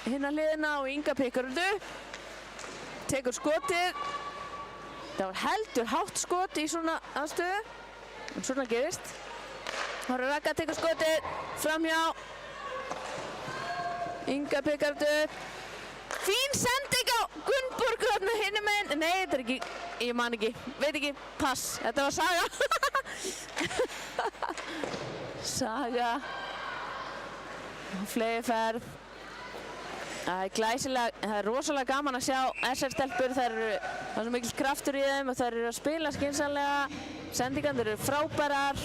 hinna hliðina og Inga pikkar þetta upp. Tekur skotið. Það var heldur hátt skot í svona aðstöðu, en svona gerist. Raka tekur skotið framhjá. Inga pikkar þetta upp. Fín sending á Gunnborg hérna hinum meginn. Nei, þetta er ekki, ég man ekki, veit ekki, pass. Þetta var Saga. Saga. Flegiferð. Það er glæsilega, það er rosalega gaman að sjá SR-stelpur. Það er svo mikil kraftur í þeim og þær eru að spila skynsamlega. Sendingarnir eru frábærar.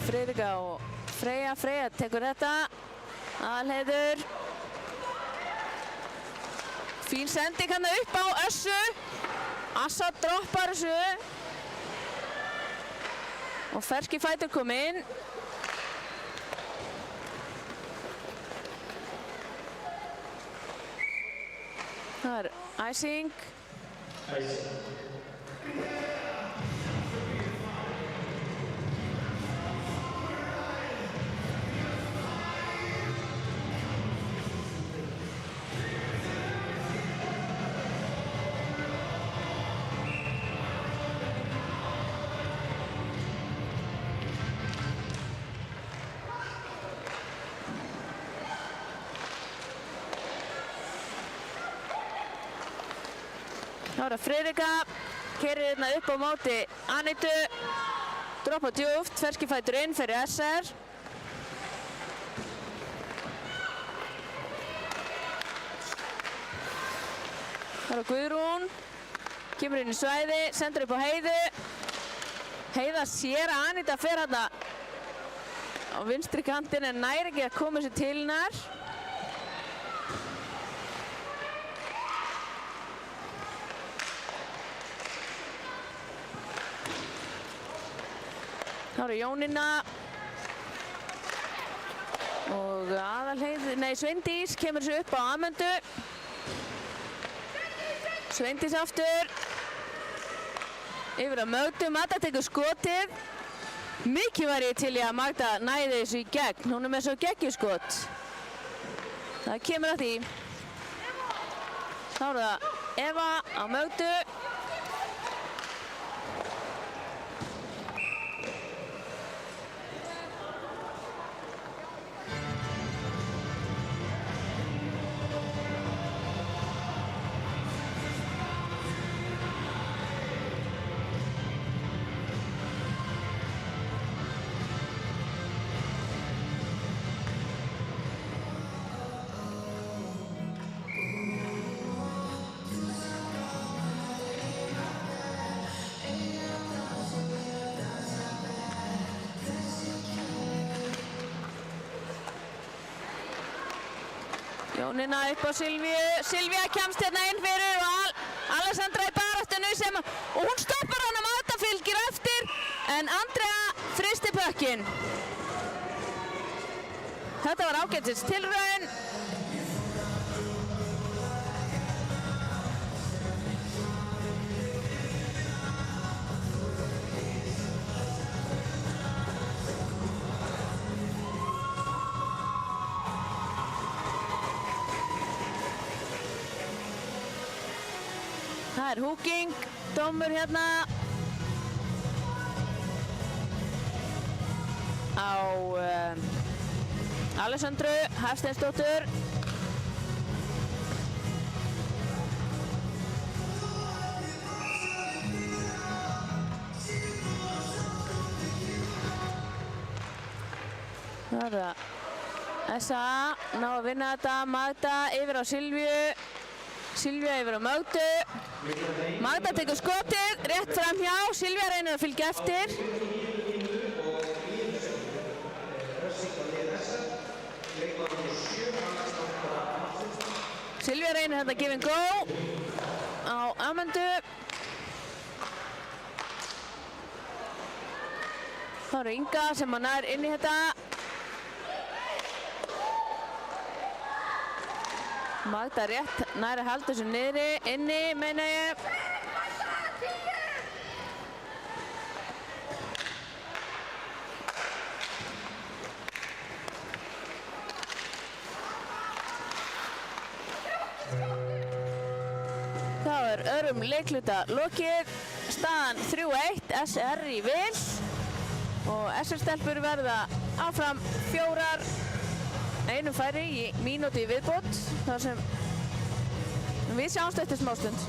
Friðrika og Freyja. Freyja tekur þetta. Aðalheiður. Fín sending hann upp á Össu. Assa droppar þessu. Og ferski fætur kom inn. Það er icing. Þá er það Friðrika, keyrir hérna upp á móti Anitu, droppa djúpt, ferski fætur inn fyrir SR. Það er Guðrún, kemur inn í svæði, sendur upp á Heiðu. Heiða sér að Anita fer hérna á vinstri kantinn en nær ekki að koma sér til hennar. Þá er Jónína og Sveindís kemur sér upp á Amundu. Sveindís aftur. yfir á Mögdu. Magda tekur skotið. Mikið var ég til í að Magda næði þessu í gegn. Hún með svo geggjuskot. Það kemur að því. Þá það Eva á Mögdu. Jónína upp á Silvíu. Silvía kemst hérna inn fyrir og Alessandra í baráttunni og hún stoppar hana. Magda fylgir eftir en Andrea frysti pökkinn. Þetta var ágætis tilraun. Það húking, dómur hérna á Alessandru Hafsteinsdóttur. Það er það. SA ná að vinna þetta. Magda yfir á Silvíu. Silvía yfir á Mögdu. Magda tekur skotið, rétt fram hjá. Silvía reynir að fylgja eftir. Silvía reynir þetta give and go á Amandu. Það eru Inga sem nær inn í þetta. Magda rétt nær að halda þessu niðri, inni meina ég. Þá öðrum leikluta lokið. Staðan 3-1, SR í vil. Og SR-stelpur verða áfram 4. Einum færi í mínútu í viðbót, þar sem við sjáumst eftir smástund.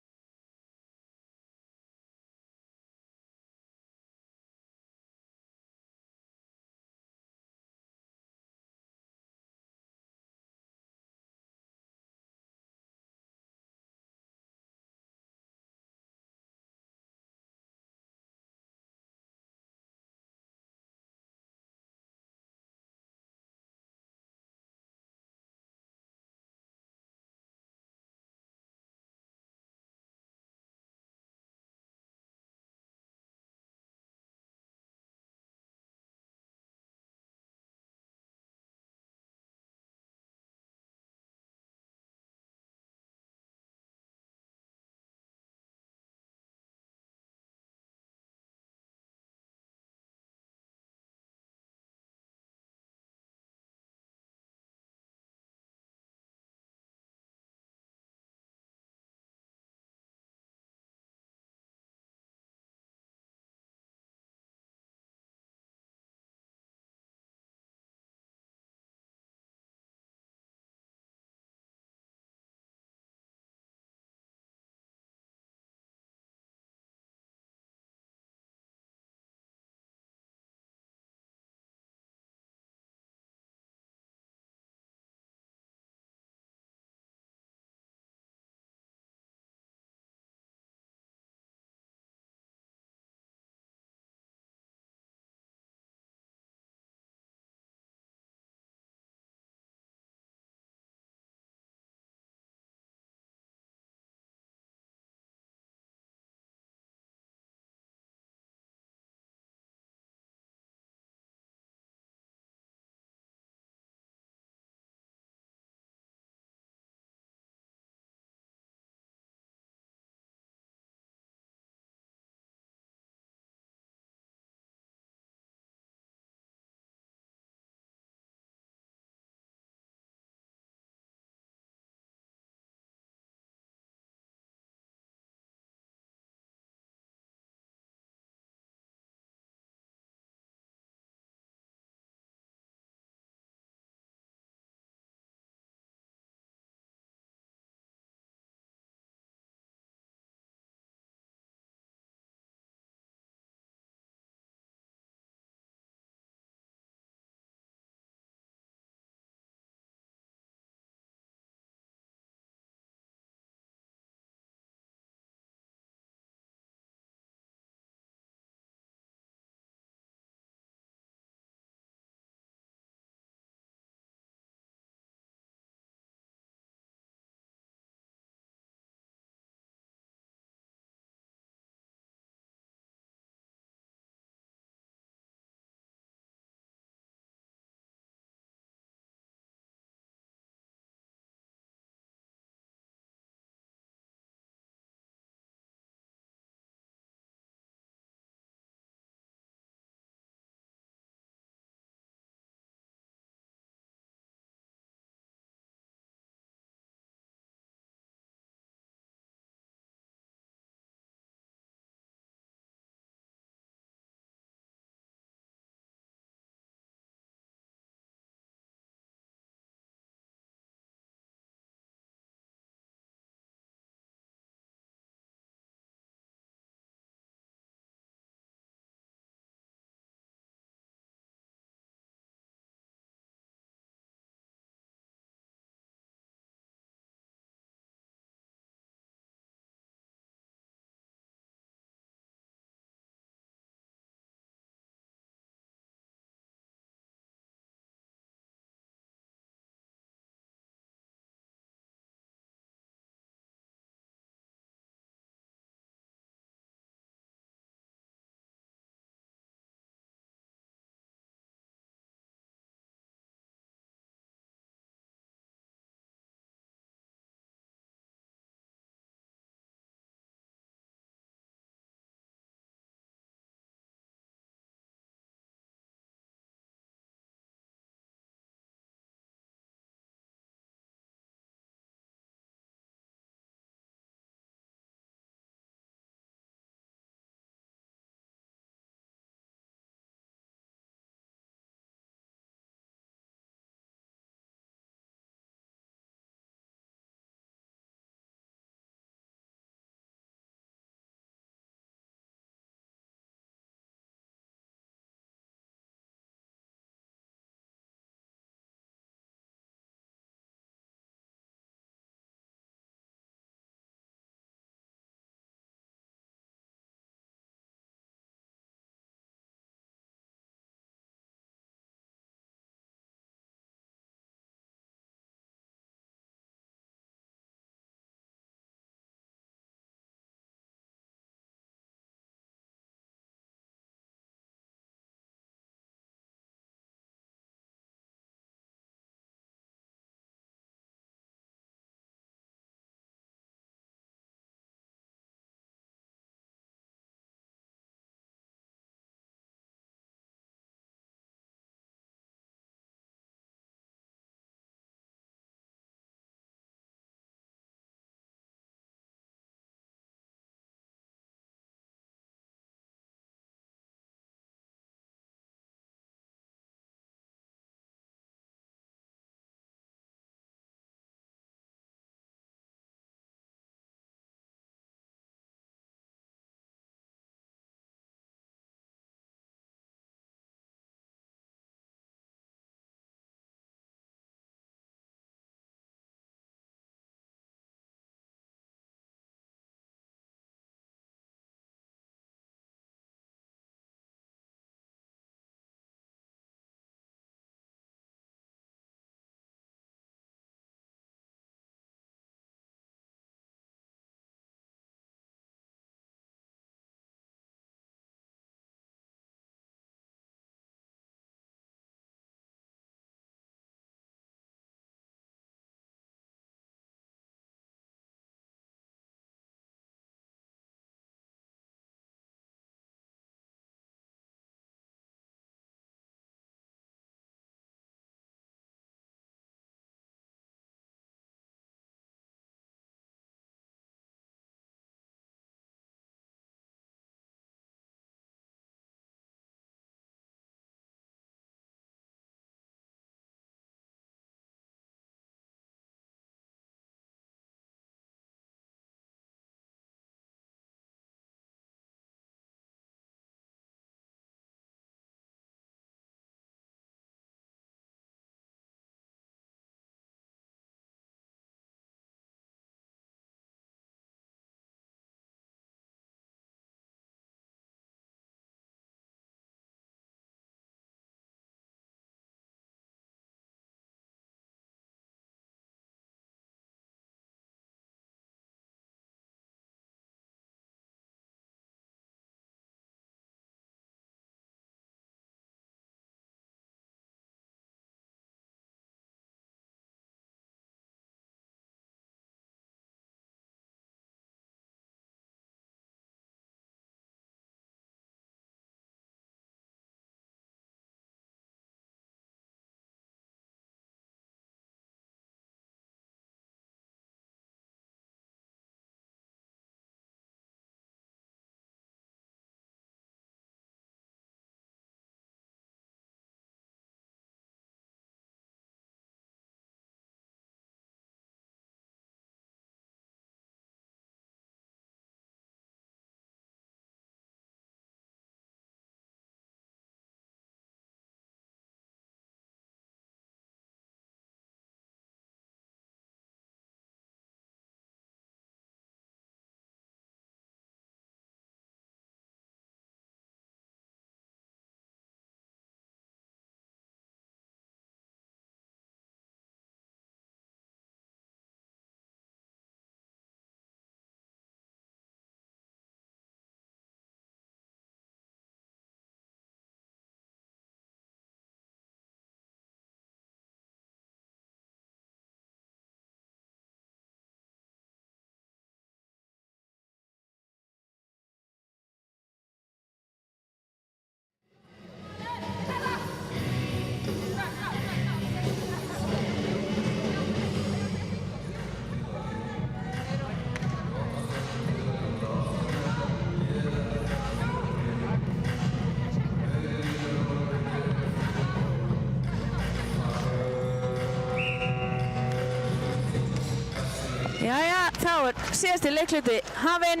Jæja, þá síðasti leikluti hafinn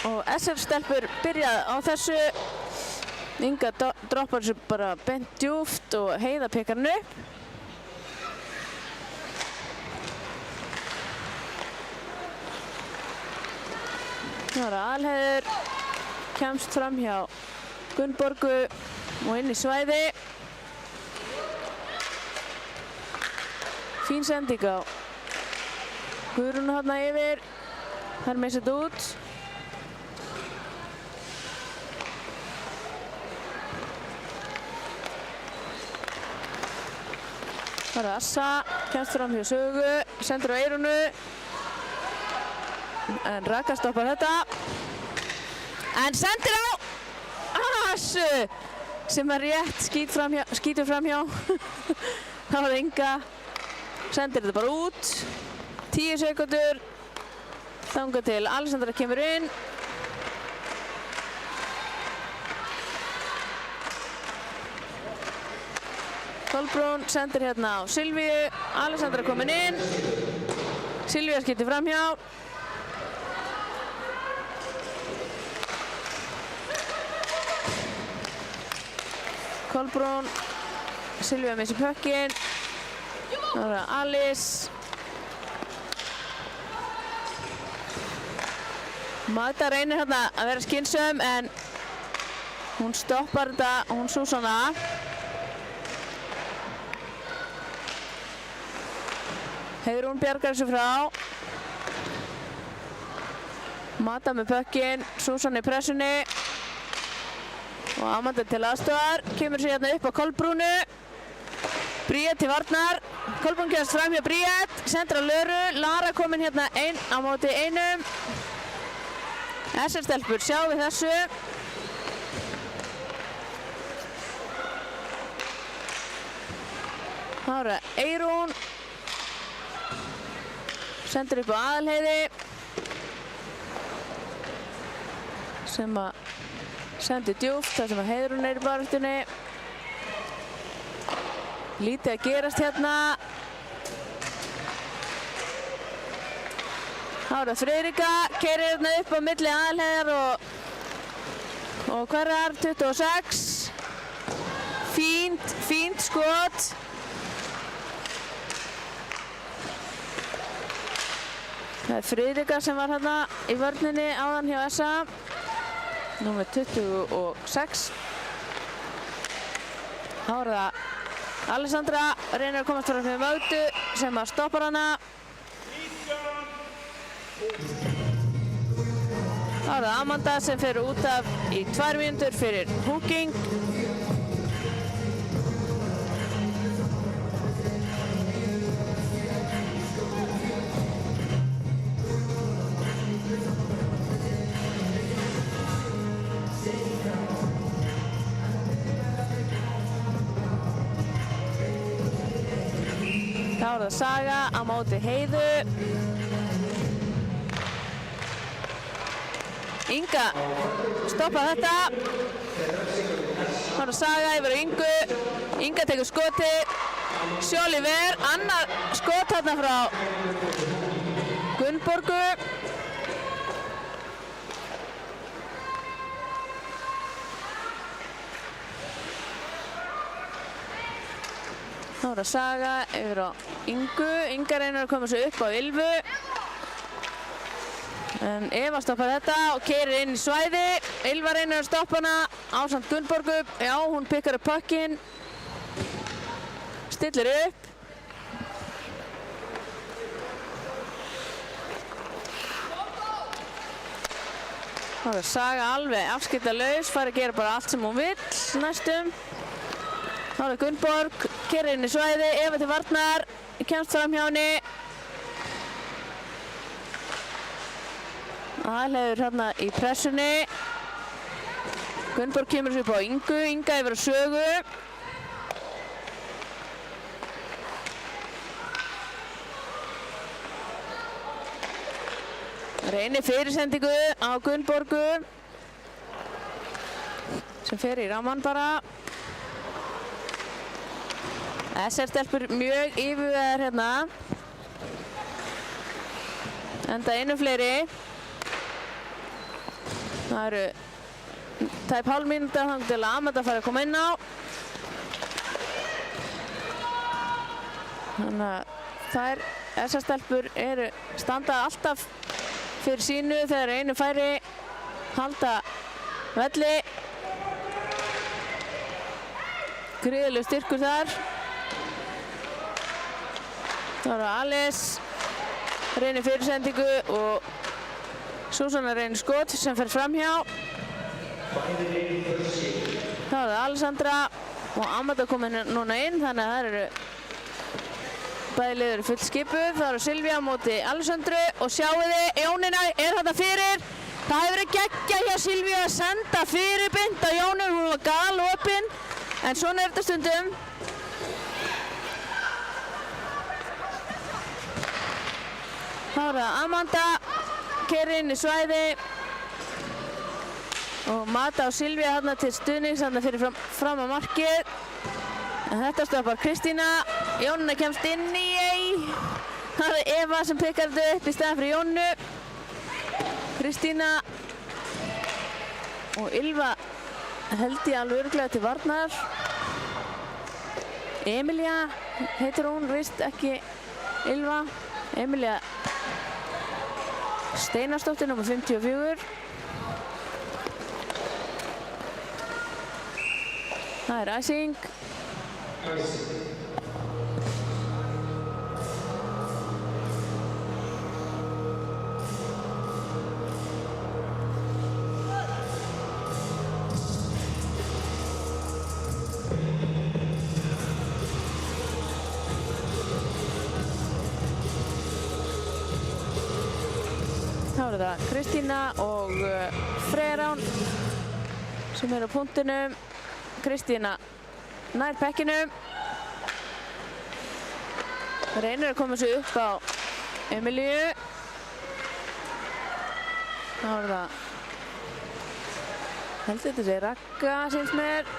og SR-stelpur byrjað á þessu. Inga droppar þessu bara bent djúft og Heiða pekar hann upp. Það var Alheiður, kemst fram hjá Gunnborgu og inn í svæði. Fín sending á Guðrúnu þarna yfir. Það með sett út. Það er Assa, kemst fram hjá Sögu, sendur á Eyrúnu. En Raka stoppar þetta. En sendir á Assu sem er rétt skýtur framhjá. Það var Inga. Sendir þetta bara út. 10 sekúndur. Þangað til Alessandra kemur inn. Kolbrún sendir hérna á Silvíu. Alessandra komin inn. Silvíu skýtur framhjá. Kolbrún, Silvíu með sér pökkinn. Það var Alice. Magda reynir hérna að vera skynsöm en hún stoppar þetta, hún Súsanna. Heiðrún bjargar þessu frá. Magda með pökkinn, Súsanna í pressunni. Og Amanda til aðstofar, kemur sér hérna upp á Kolbrúnu. Bríett til varnar. Kolbrún kemst fram hjá Bríett, sendur á Löru. Lara komin hérna einn á móti einum. SR-stelpur sjá við þessu. Það er Eyrún. Sendur upp á Aðalheiði. Sem að sendir djúpt þar sem að Heiðrún er í baráttunni. Lítið að gerast hérna. Þá er það Friðrika, keyrir hérna upp á milli Aðalheiðar og hverjar, 26. Fínt skot. Það er Friðrika sem var hérna í vörninni áðan hjá SA. Númer 26. Þá er það Alessandra, reynir að komast fram með Magdu sem að stoppar hana. Þá er það Amanda sem fer út af í 2 mínútur fyrir hooking. Þá er það Saga á móti Heiðu. Inga stoppar þetta. Þá er það Saga yfir á Ingu. Inga tekur skoti. Sjólífer, annar skot hérna frá Gunnborgu. Þá er það Saga yfir á Ingu. Inga reynir að koma sér upp á Ylfu. En Eva stoppar þetta og keyrir inn í svæði. Ylfa reynir að stoppa hana ásamt Gunnborgu. Já, hún pikkar upp puckinn. Stillir upp. Þá er það Saga alveg afskiptalaus. Fær að gera bara allt sem hún vill næstum. Þá er það Gunnborg, keyrir inn í svæði, Eva til varnar, kemst fram hjá henni. Aðalheiður hérna í pressunni. Gunnborg kemur sér upp á Ingu, Inga yfir á Sögu. Reynir fyrirsendingu á Gunnborgu sem fer í rammann bara. SR-stelpur mjög yfirvegaðar hérna. enda einu fleiri. Það eru tæp hálf mínúta þangað til að Amanda fari að koma inn á. Þannig að þessar stelpur standa alltaf fyrir sínu þegar einu færi, halda velli. Gríðarlegur styrkur þar. Það eru Alice, reynir fyrirsendingu og Susanna reynir skot sem fer framhjá. Það eru Alessandra og Amanda komin núna inn, þannig að það eru bæði liður full skipuð. Það eru Silvía á móti Alessandru og sjáu þið, Jónína þarna fyrir. Það hefur verið geggjað hjá Silvíu að senda fyrir beint á Jónu, hún var galopin, en svona þetta stundum. Það eru Amanda, keyrir inn í svæði og Mata og Silvía þarna til stuðnings þarna fyrir fram á markið. En þetta stoppar Kristína, Jónína kemst inn í Það er Eva sem pikkar þetta upp í staðan fyrir Jónu. Kristína og Ylva held ég alveg örugglega til varnar. Emilía heitir hún, víst ekki Ylva. Emilía Steinarsdóttir, nr. 54. Það er æsing. Þá eru það Kristína og Freyjarán sem eru á punktinum. Kristína nær pekkinum. Reynir að koma sér upp á Emilíu. Þá eru það heldur þetta sé Ragga síns mér.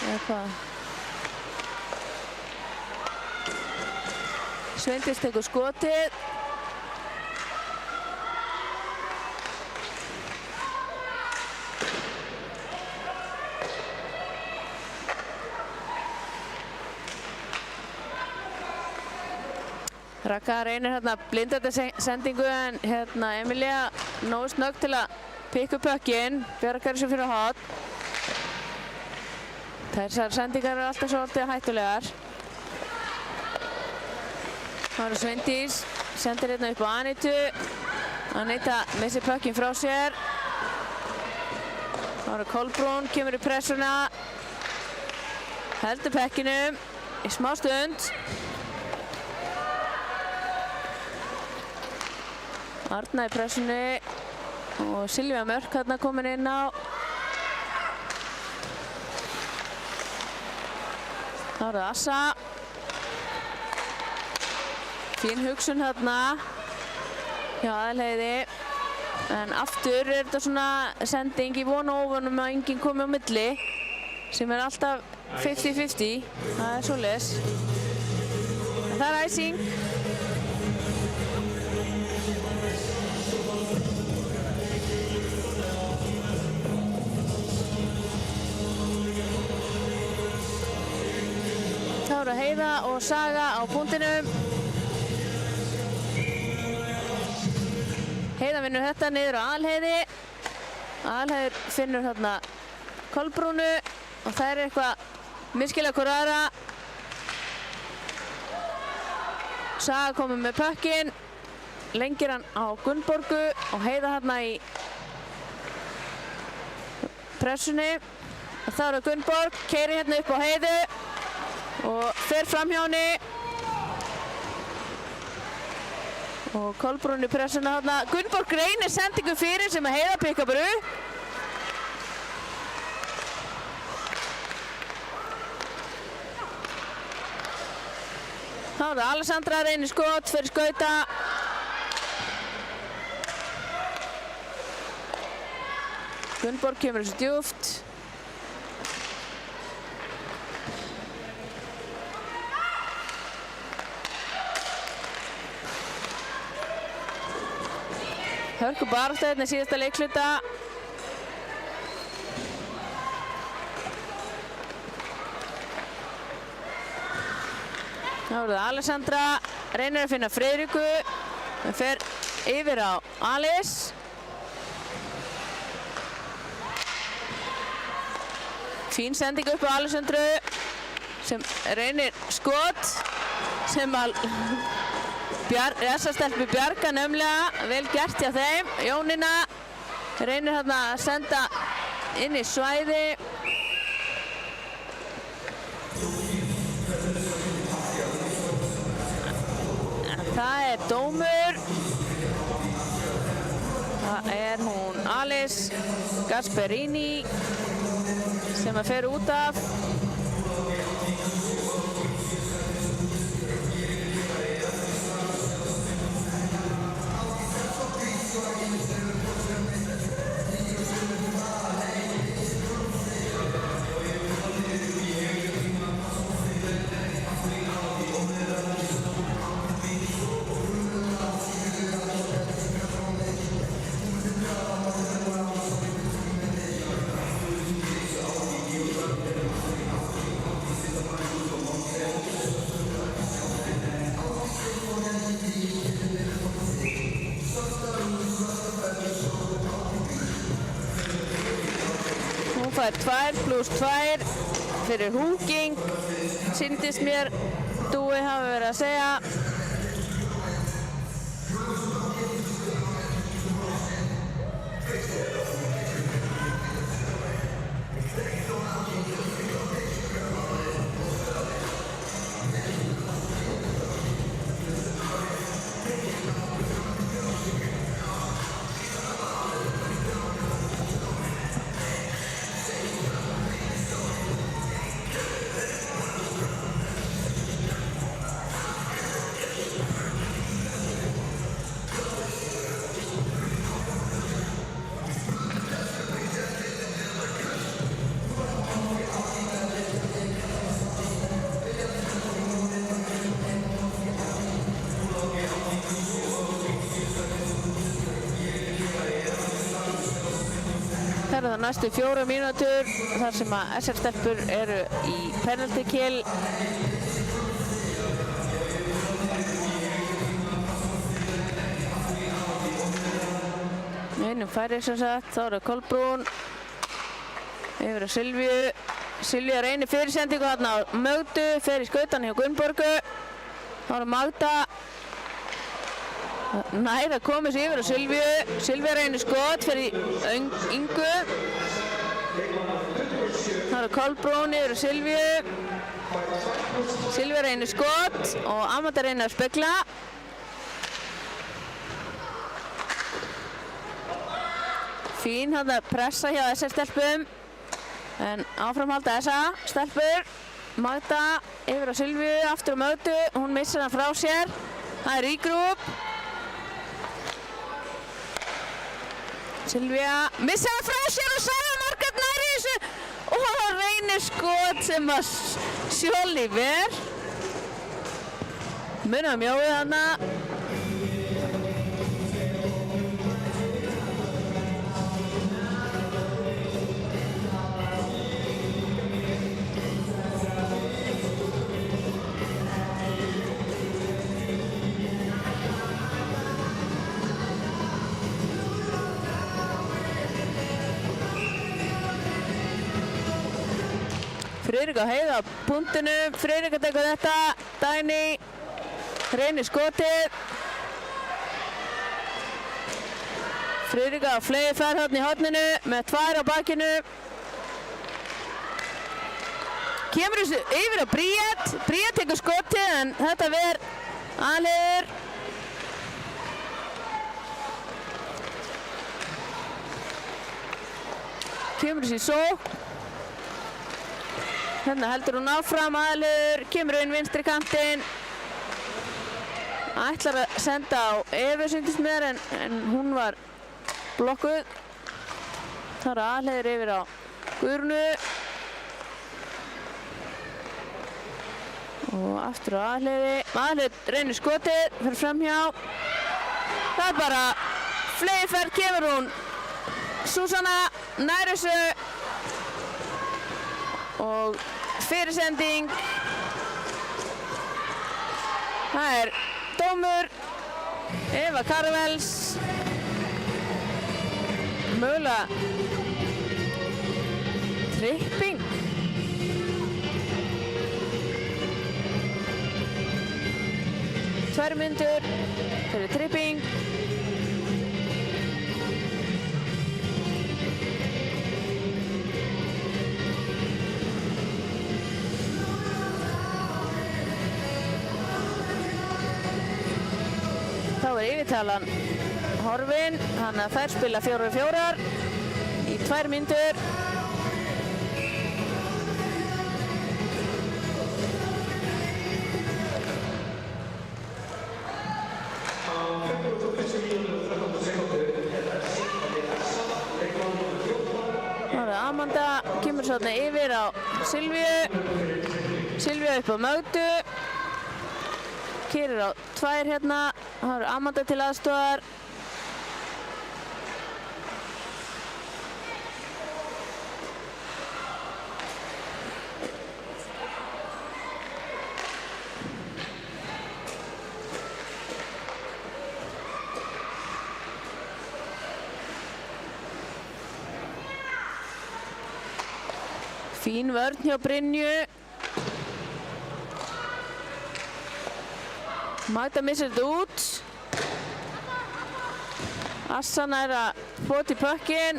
Eða hvað? Sveindís tekur skotið. Ragga reynir hérna blindandi sendingu en hérna Emilía nógu snögg til að pikka upp pökkinn, bjargar þessu fyrir hot. Þessar sendingar eru alltaf svolítið hættulegar. Það eru Sveindís, sendir hérna upp á Anitu. Anita missir pökkinn frá sér. Það eru Kolbrún, kemur í pressuna. Heldur pekkinum í smá stund. Arna í pressunni og Silvía Mörk hérna komin inn á. Það eru Assa. Fín hugsun hérna hjá Aðalheiði. En aftur þetta svona sending í von og óvonum að enginn komi á milli. Sem alltaf 50-50. Það svoleiðis. En það æsing. Þá eru Heiða og Saga á punktinum. Heiða vinnur þetta niður á Aðalheiði. Aðalheiður finnur þarna Kolbrúnu og það er eitthvað misskilja hvor aðra. Saga komið með pökkinn, lengir hann á Gunnborgu og Heiða þarna í pressunni. Og þá eru Gunnborg, keyrir hérna upp á Heiðu og fer fram hjá henni. Og Kolbrún í pressuna þarna. Gunnborg reynir sendingu fyrir sem að Heiða pikka bara upp. Þá er það Alessandra reynir skot fyrir skauta. Gunnborg kemur þessu djúpt. Hörku baráttu hérna í síðasta leikhluta. Þá er það Alessandra, reynir að finna Friðriku, hann fer yfir á Alice. Fín sending upp á Alessandru sem reynir skot sem að þessa stelpu bjarga nefnilega, vel gert hjá þeim. Jónína reynir hérna að senda inn í svæði. Það er dómur. Það er hún Alice Gasperini sem að fer út af. Það er 2 + 2 fyrir húking, sýndist mér Dúi hafi verið að segja. Það eru það næstu 4 mínútur þar sem að SR-stelpur eru í penalty kill. Einum færi sem sagt, þá er það Kolbrún yfir á Silvíu. Silvíu reynir fyrirsendingu þarna á Mögdu, fer í skautan hjá Gunnborgu. Þá er Magda nær að koma sér yfir á Silvíu. Silvíu reynir skot fyrir Ingu. Það er Kolbrún yfir á Silvíu. Silvíu reynir skot og Amanda reynir að spegla. Fín hann að pressa hjá SR-stelpum en áfram halda SA-stelpur. Magda yfir á Silvíu, aftur á Mögdu, hún missir hann frá sér. Það er regroup. Silvía missir hann frá sér og Sara Margrét nær í þessu og reynir skot sem að Sjóli ver. Munið mjóið þarna. Friðrik á Heiða á punktinu, Friðrik að tekur þetta, Dagný reynir skotið. Friðrik á flegi ferð þarna í horninu með 2 á bakinu. Kemur þessu yfir á Bríett, Bríett tekur skotið en þetta ver alheiður. Kemur þessu í sókn. Hérna heldur hún áfram, aðalur, kemur inn vinstri kantinn. Ætlar að senda á Evu sýndist mér en hún var blokkuð. Það er aðalur yfir á Guðrúnu. Og aftur á aðalur. Aðalur reynir skotið, fyrir framhjá. Það er bara fleygiferð kemur hún. Súsanna nær þessu og fyrirsending. Það er dómur Eva Karvels. Mögulega tripping. Tvær mínútur fyrir tripping. Þá er yfirtalan horfin, þannig að þær spila 4-4 í 2 mínútur. Þá er Amanda, kemur svo yfir á Silvíu. Silvíu upp á Mögdu. Keyrir á 2 hérna. Það er Amanda til aðstoðar. Fín vörn hjá Brynju. Magda missir þetta út. Assa nær að pota í pökkinn.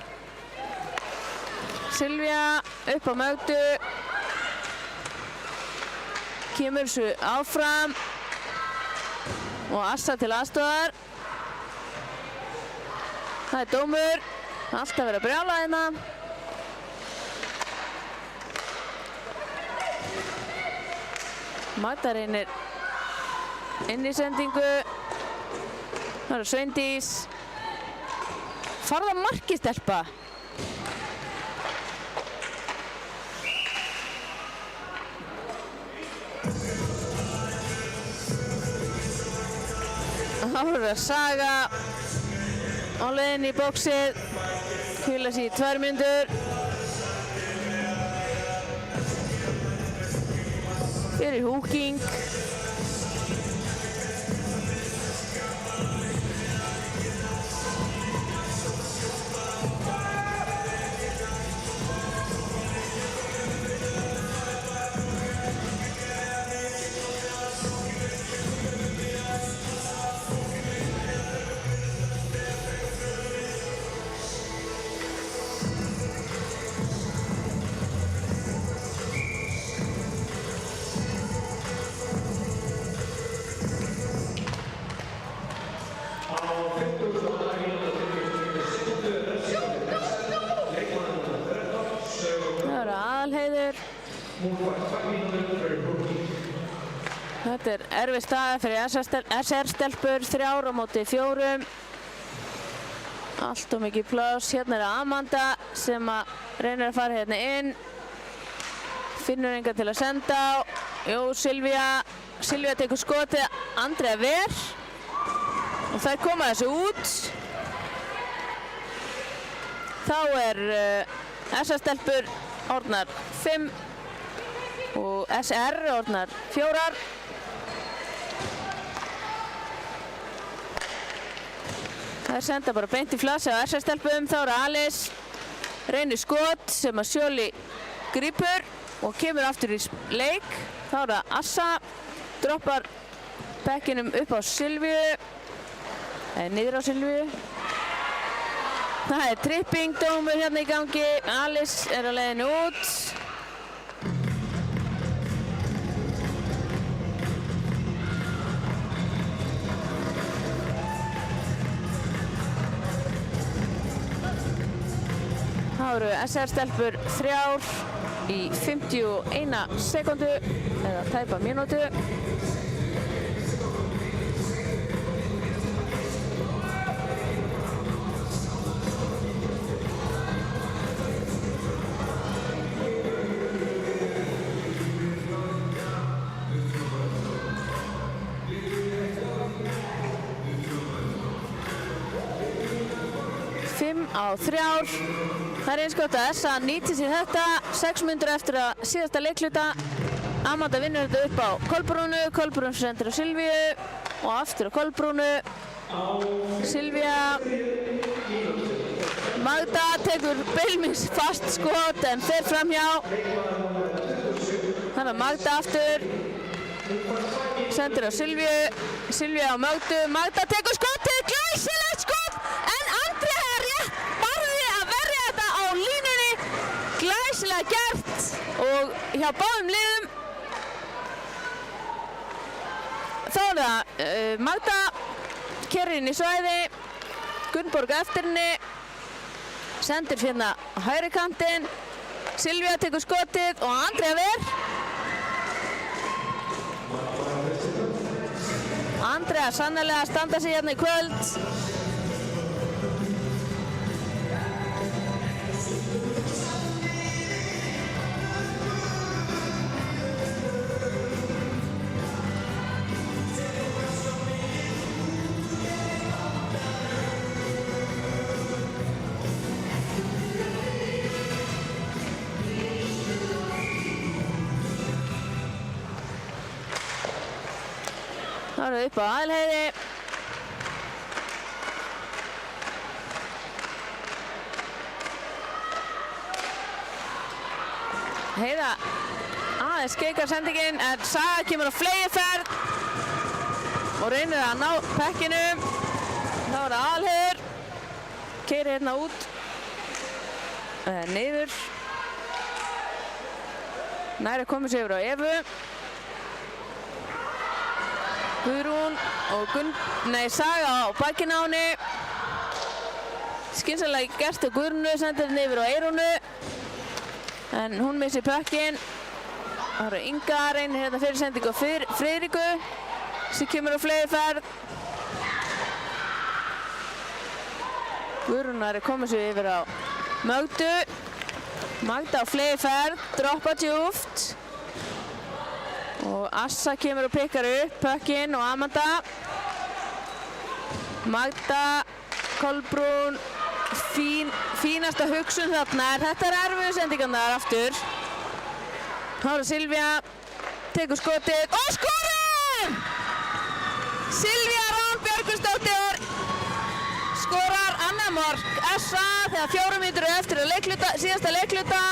Silvía upp á Mögdu. Kemur þessu áfram. Og Assa til aðstoðar. Það er dómur. Alltaf verið að brjála hérna. Magda reynir inn í sendingu. Það er Sveindís. Farða marki, stelpa. Það voru að Saga á leiðinni í bóksið. Hvíla sig í 2 mínútur. Fyrir húking. Þetta er erfið staða fyrir SR-stelpur, 3 á móti 4. Allt of mikið pláss. Hérna er Amanda sem að reynir að fara hérna inn. Finnur engan til að senda á. Jú, Silvía tekur skotið. Andrea ver. Og þær koma þessu út. Þá er SR-stelpur orðnar 5 og SR orðnar 4. Það senda bara beint í flasi á SR-stelpum. Þá er Alice, reynir skot sem að Sjöli grípur og kemur aftur í leik. Þá er það Assa, droppar bekkinum upp á Silvíu, niður á Silvíu. Það er tripping-dómur hérna í gangi. Alice er á leiðinu út. Þá eru SR-stelpur 3 í 51 sekúndu eða tæpa mínútu. á 3. Það er eins gott að Essa nýti sér þetta. 6 mínútur eftir að síðasta leikluta. Amanda vinnur þetta upp á Kolbrúnu. Kolbrún sendir á Silvíu og aftur á Kolbrúnu. Silvía. Magda tekur Bilmings fast skot en fer framhjá. Þannig að Magda aftur. Sendir á Silvíu. Silvía á Magdu. Magda tekur skotið. Glæsilegt skot en Andrea er rétt barði að verja þetta á línunni. Glæsilega gert og hjá báðum liðum. Þá er það Magda keyrir inn í svæði. Gunnborg eftir henni. Sendir hérna á hægri kantinn. Silvía tekur skotið og Andrea ver. Andrea sannarlega að standa sig hérna í kvöld. Það eru upp á Aðalheiði. Heiða aðeins skeikar sendingin en Saga kemur á fleygiferð og reynir að ná pekkinu. Þá er það Aðalheiður. Keyrir hérna út. Niður. Nær að koma sér yfir á Evu. Guðrún og Saga á bakinu á henni. Skynsamlega gert á Guðrúnu, sendir henni yfir á Eyrúnu. En hún missir pökkinn. Það eru Inga reynir hérna fyrir sendingu á Friðriku sem kemur á fleygiferð. Guðrún er að koma sér yfir á Magdu. Magda á fleygiferð, droppa djúpt. Og Assa kemur og pikkar upp pökkinn og Amanda. Magda, Kolbrún, fínasta hugsun þarna. Þetta er erfiðu sendingarnar aftur. Þá er Silvía, tekur skotið og skorar! Silvía Rán Björgvinsdóttir skorar annað mark Assa þegar 4 mínútur eftir að síðasta leikluta.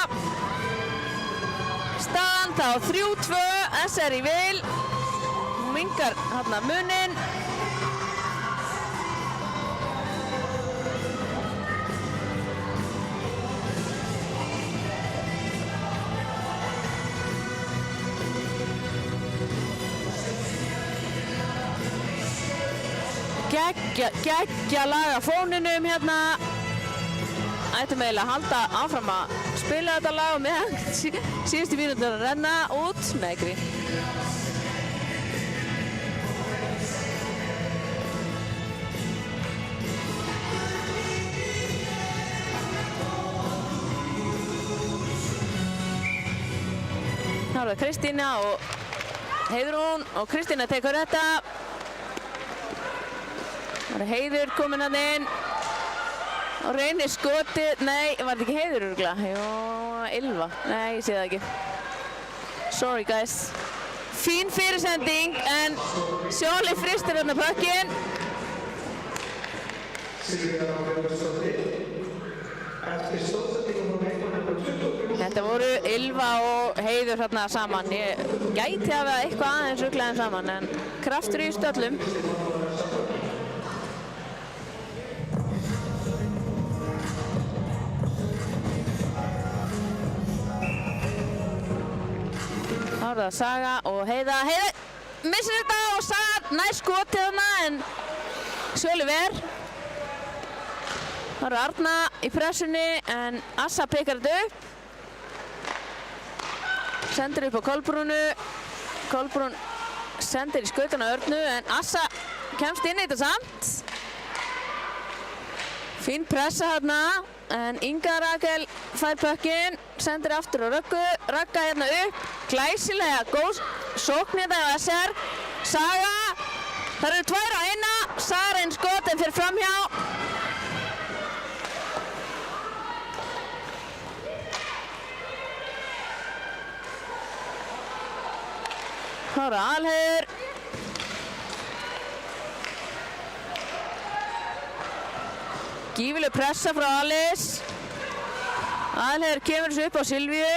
Staðan þá 3-2, Essa er í vil, hún minnkar hérna muninn. Geggja laga fóninum hérna. Ættum eiginlega að halda áfram að spila þetta lag og meðan síðustu mínútur að renna út. Nei, grín. Þá er það Kristína og Heiðrún og Kristína tekur þetta. Það er Heiður kominn hann inn. Og reynir skotið, nei, var þetta ekki Heiður örugglega? Jó, Ylva, nei, ég sé það ekki. Sorry guys. Fín fyrirsending, en Sjóli fristir hérna pökkinn. Þetta voru Ylva og Heiður hérna saman. Ég gæti að hafa eitthvað aðeins ruglaðin saman, en kraftur í stöllum. Þá er það Saga og Heiða. Heiða missir þetta og Saga nær skotið hana en Sjóli ver. Þá er Arna í pressunni en Assa pikkar þetta upp. Sendir upp á Kolbrúnu. Kolbrún sendir í skautana Örnu en Assa kemst inn í þetta samt. Fín pressa hérna en Inga Rakel fær pökkinn, sendir aftur á Ragga hérna upp. Glæsilega góð sókn hérna á SR. Saga, það eru 2 á 1. Saga reynir skot en fer framhjá. Þá er það Alheiður. Gífileg pressa frá Alice. Alheiður kemur þessu upp á Silvíu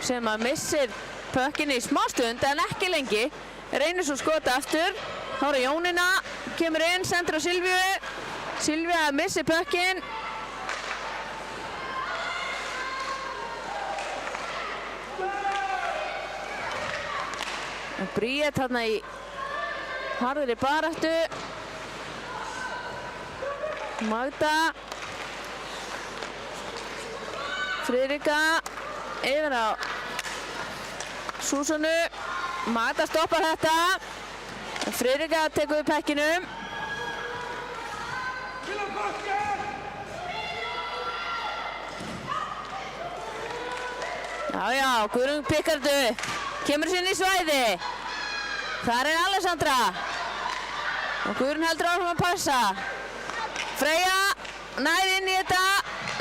sem að missir pökkinn í smá stund en ekki lengi. Reynir svo skota aftur. Þá er Jónína, kemur inn, sendir á Silvíu. Silvía missir pökkinn. Og Bríet þarna í harðri baráttu. Magda. Friðrika yfir á Súsanu. Magda stoppar þetta. Friðrika tekur við pekkinum. Já, Guðrún pikkar þetta upp. Kemur sér inn í svæði. Þar er Alessandra. Og Guðrún heldur áfram að passa. Freyja nær inn í þetta.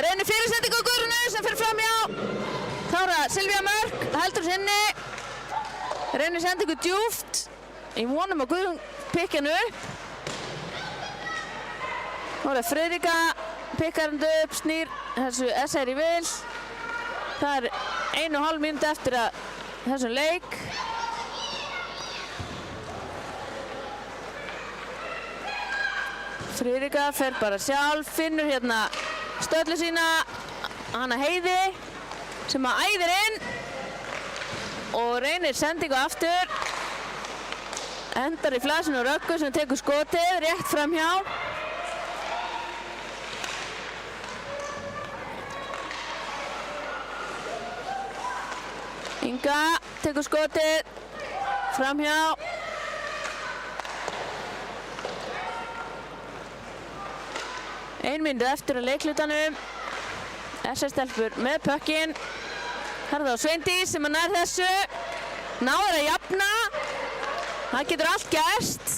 Reynir fyrirsendingu á Guðrúnu sem fer framhjá. Þá er það Silvía Mörk, heldur sinni. Reynir sendingu djúpt. Í vonum að Guðrún pikka hennu upp. Þá er það Friðrika, pikkar hennu upp, snýr þessu SR í vil. Það er 1,5 mínútu eftir að þessum leik. Friðrika fer bara sjálf, finnur hérna stöllu sína, hana Heiði, sem að æðir inn og reynir sendingu aftur. Endar í flasinu á Röggu sem tekur skotið rétt framhjá. Inga tekur skotið framhjá. Ein mínútu eftir að leiklutanum. SS-stelpur með pökkinn. Það er þá Sveindís sem að nær þessu. Náður að jafna. Það getur allt gerst.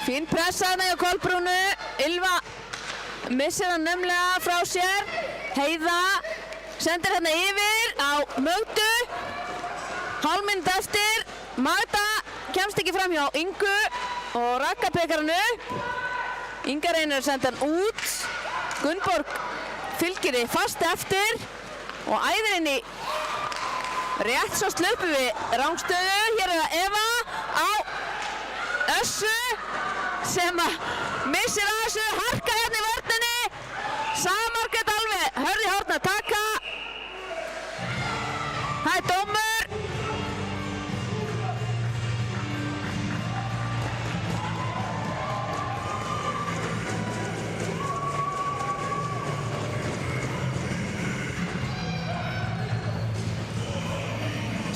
Fín pressa þarna hjá Kolbrúnu. Ylva missir hann nefnilega frá sér. Heiða sendir hérna yfir á Mögdu. Hálf mínútu eftir. Magda kemst ekki fram hjá Ingu og Ragga pekar hann upp. Inga reynir að senda hann út. Gunnborg fylgir því fast eftir og æðir inn í rétt svo sluppu við rangstöðu. Hér er það Eva á Össu sem að missir að þessu, harka hérna í vörninni. Samargett alveg hörði horn að taka. Það er dómur.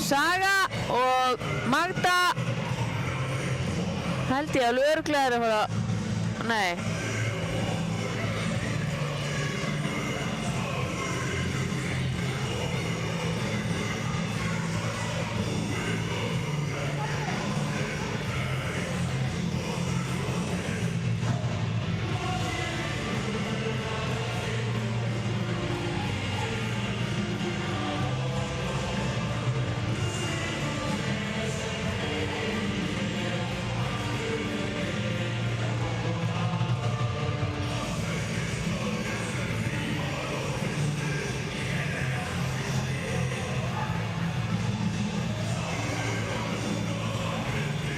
Saga og Magda held ég alveg örugglega er að fara, nei.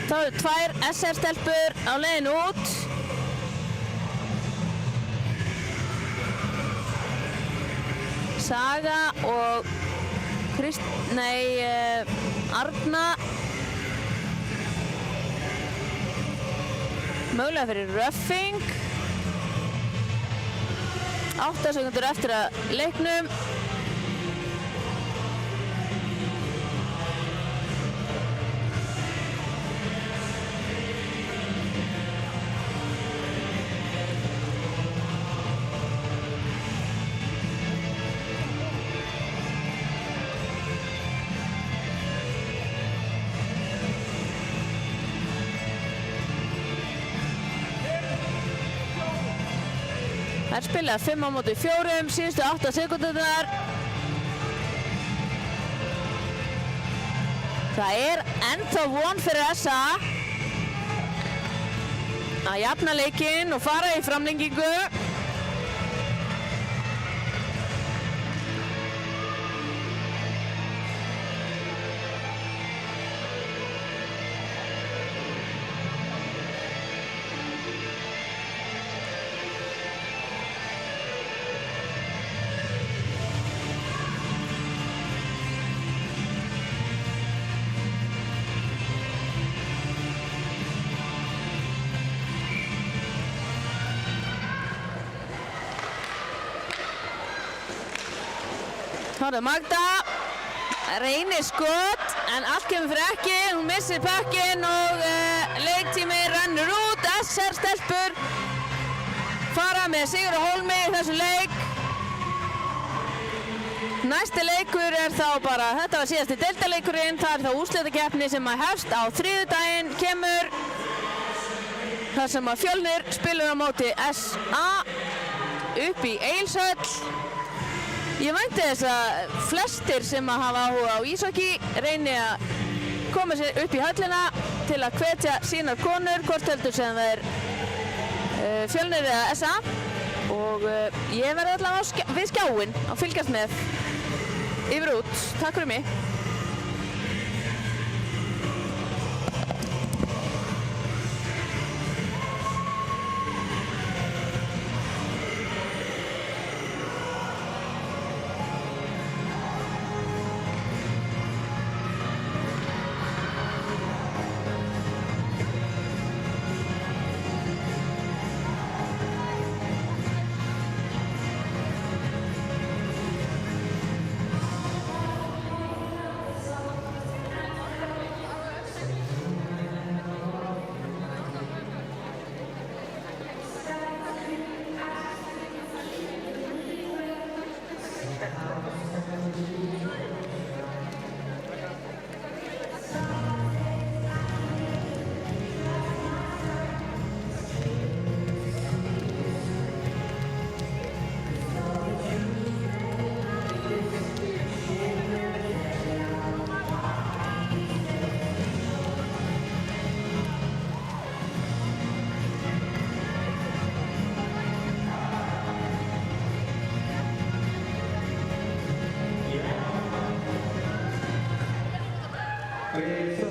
Það eru tvær SR-stelpur á leiðin út. Saga og Arna. Mögulega fyrir röffing. 8 sekúndur eftir að leiknum. Það er spilað 5 á móti 4, síðustu 8 sekúndurnar. Það er ennþá von fyrir SA að jafna leikinn og fara í framlengingu. Hárðu Magda, reynir skot, en allt kemur fyrir ekki, hún missir pökkinn og leiktími rennur út. SR stelpur fara með sigur á hólmi í þessum leik. Næsti leikur er þá bara, þetta var síðasti deildarleikurinn, það er þá úrslitakeppni sem að hefst á þriðjudaginn kemur. Þar sem að Fjölnir spilur á móti SA upp í Egilshöll. Ég vænti þess að flestir sem að hafa áhuga á íshokkí reyni að koma sér upp í höllina til að hvetja sínar konur, hvort heldur sem það er Fjölnir eða SA. Og ég verði allavega við skjáinn að fylgjast með yfir út. Takk fyrir mig. With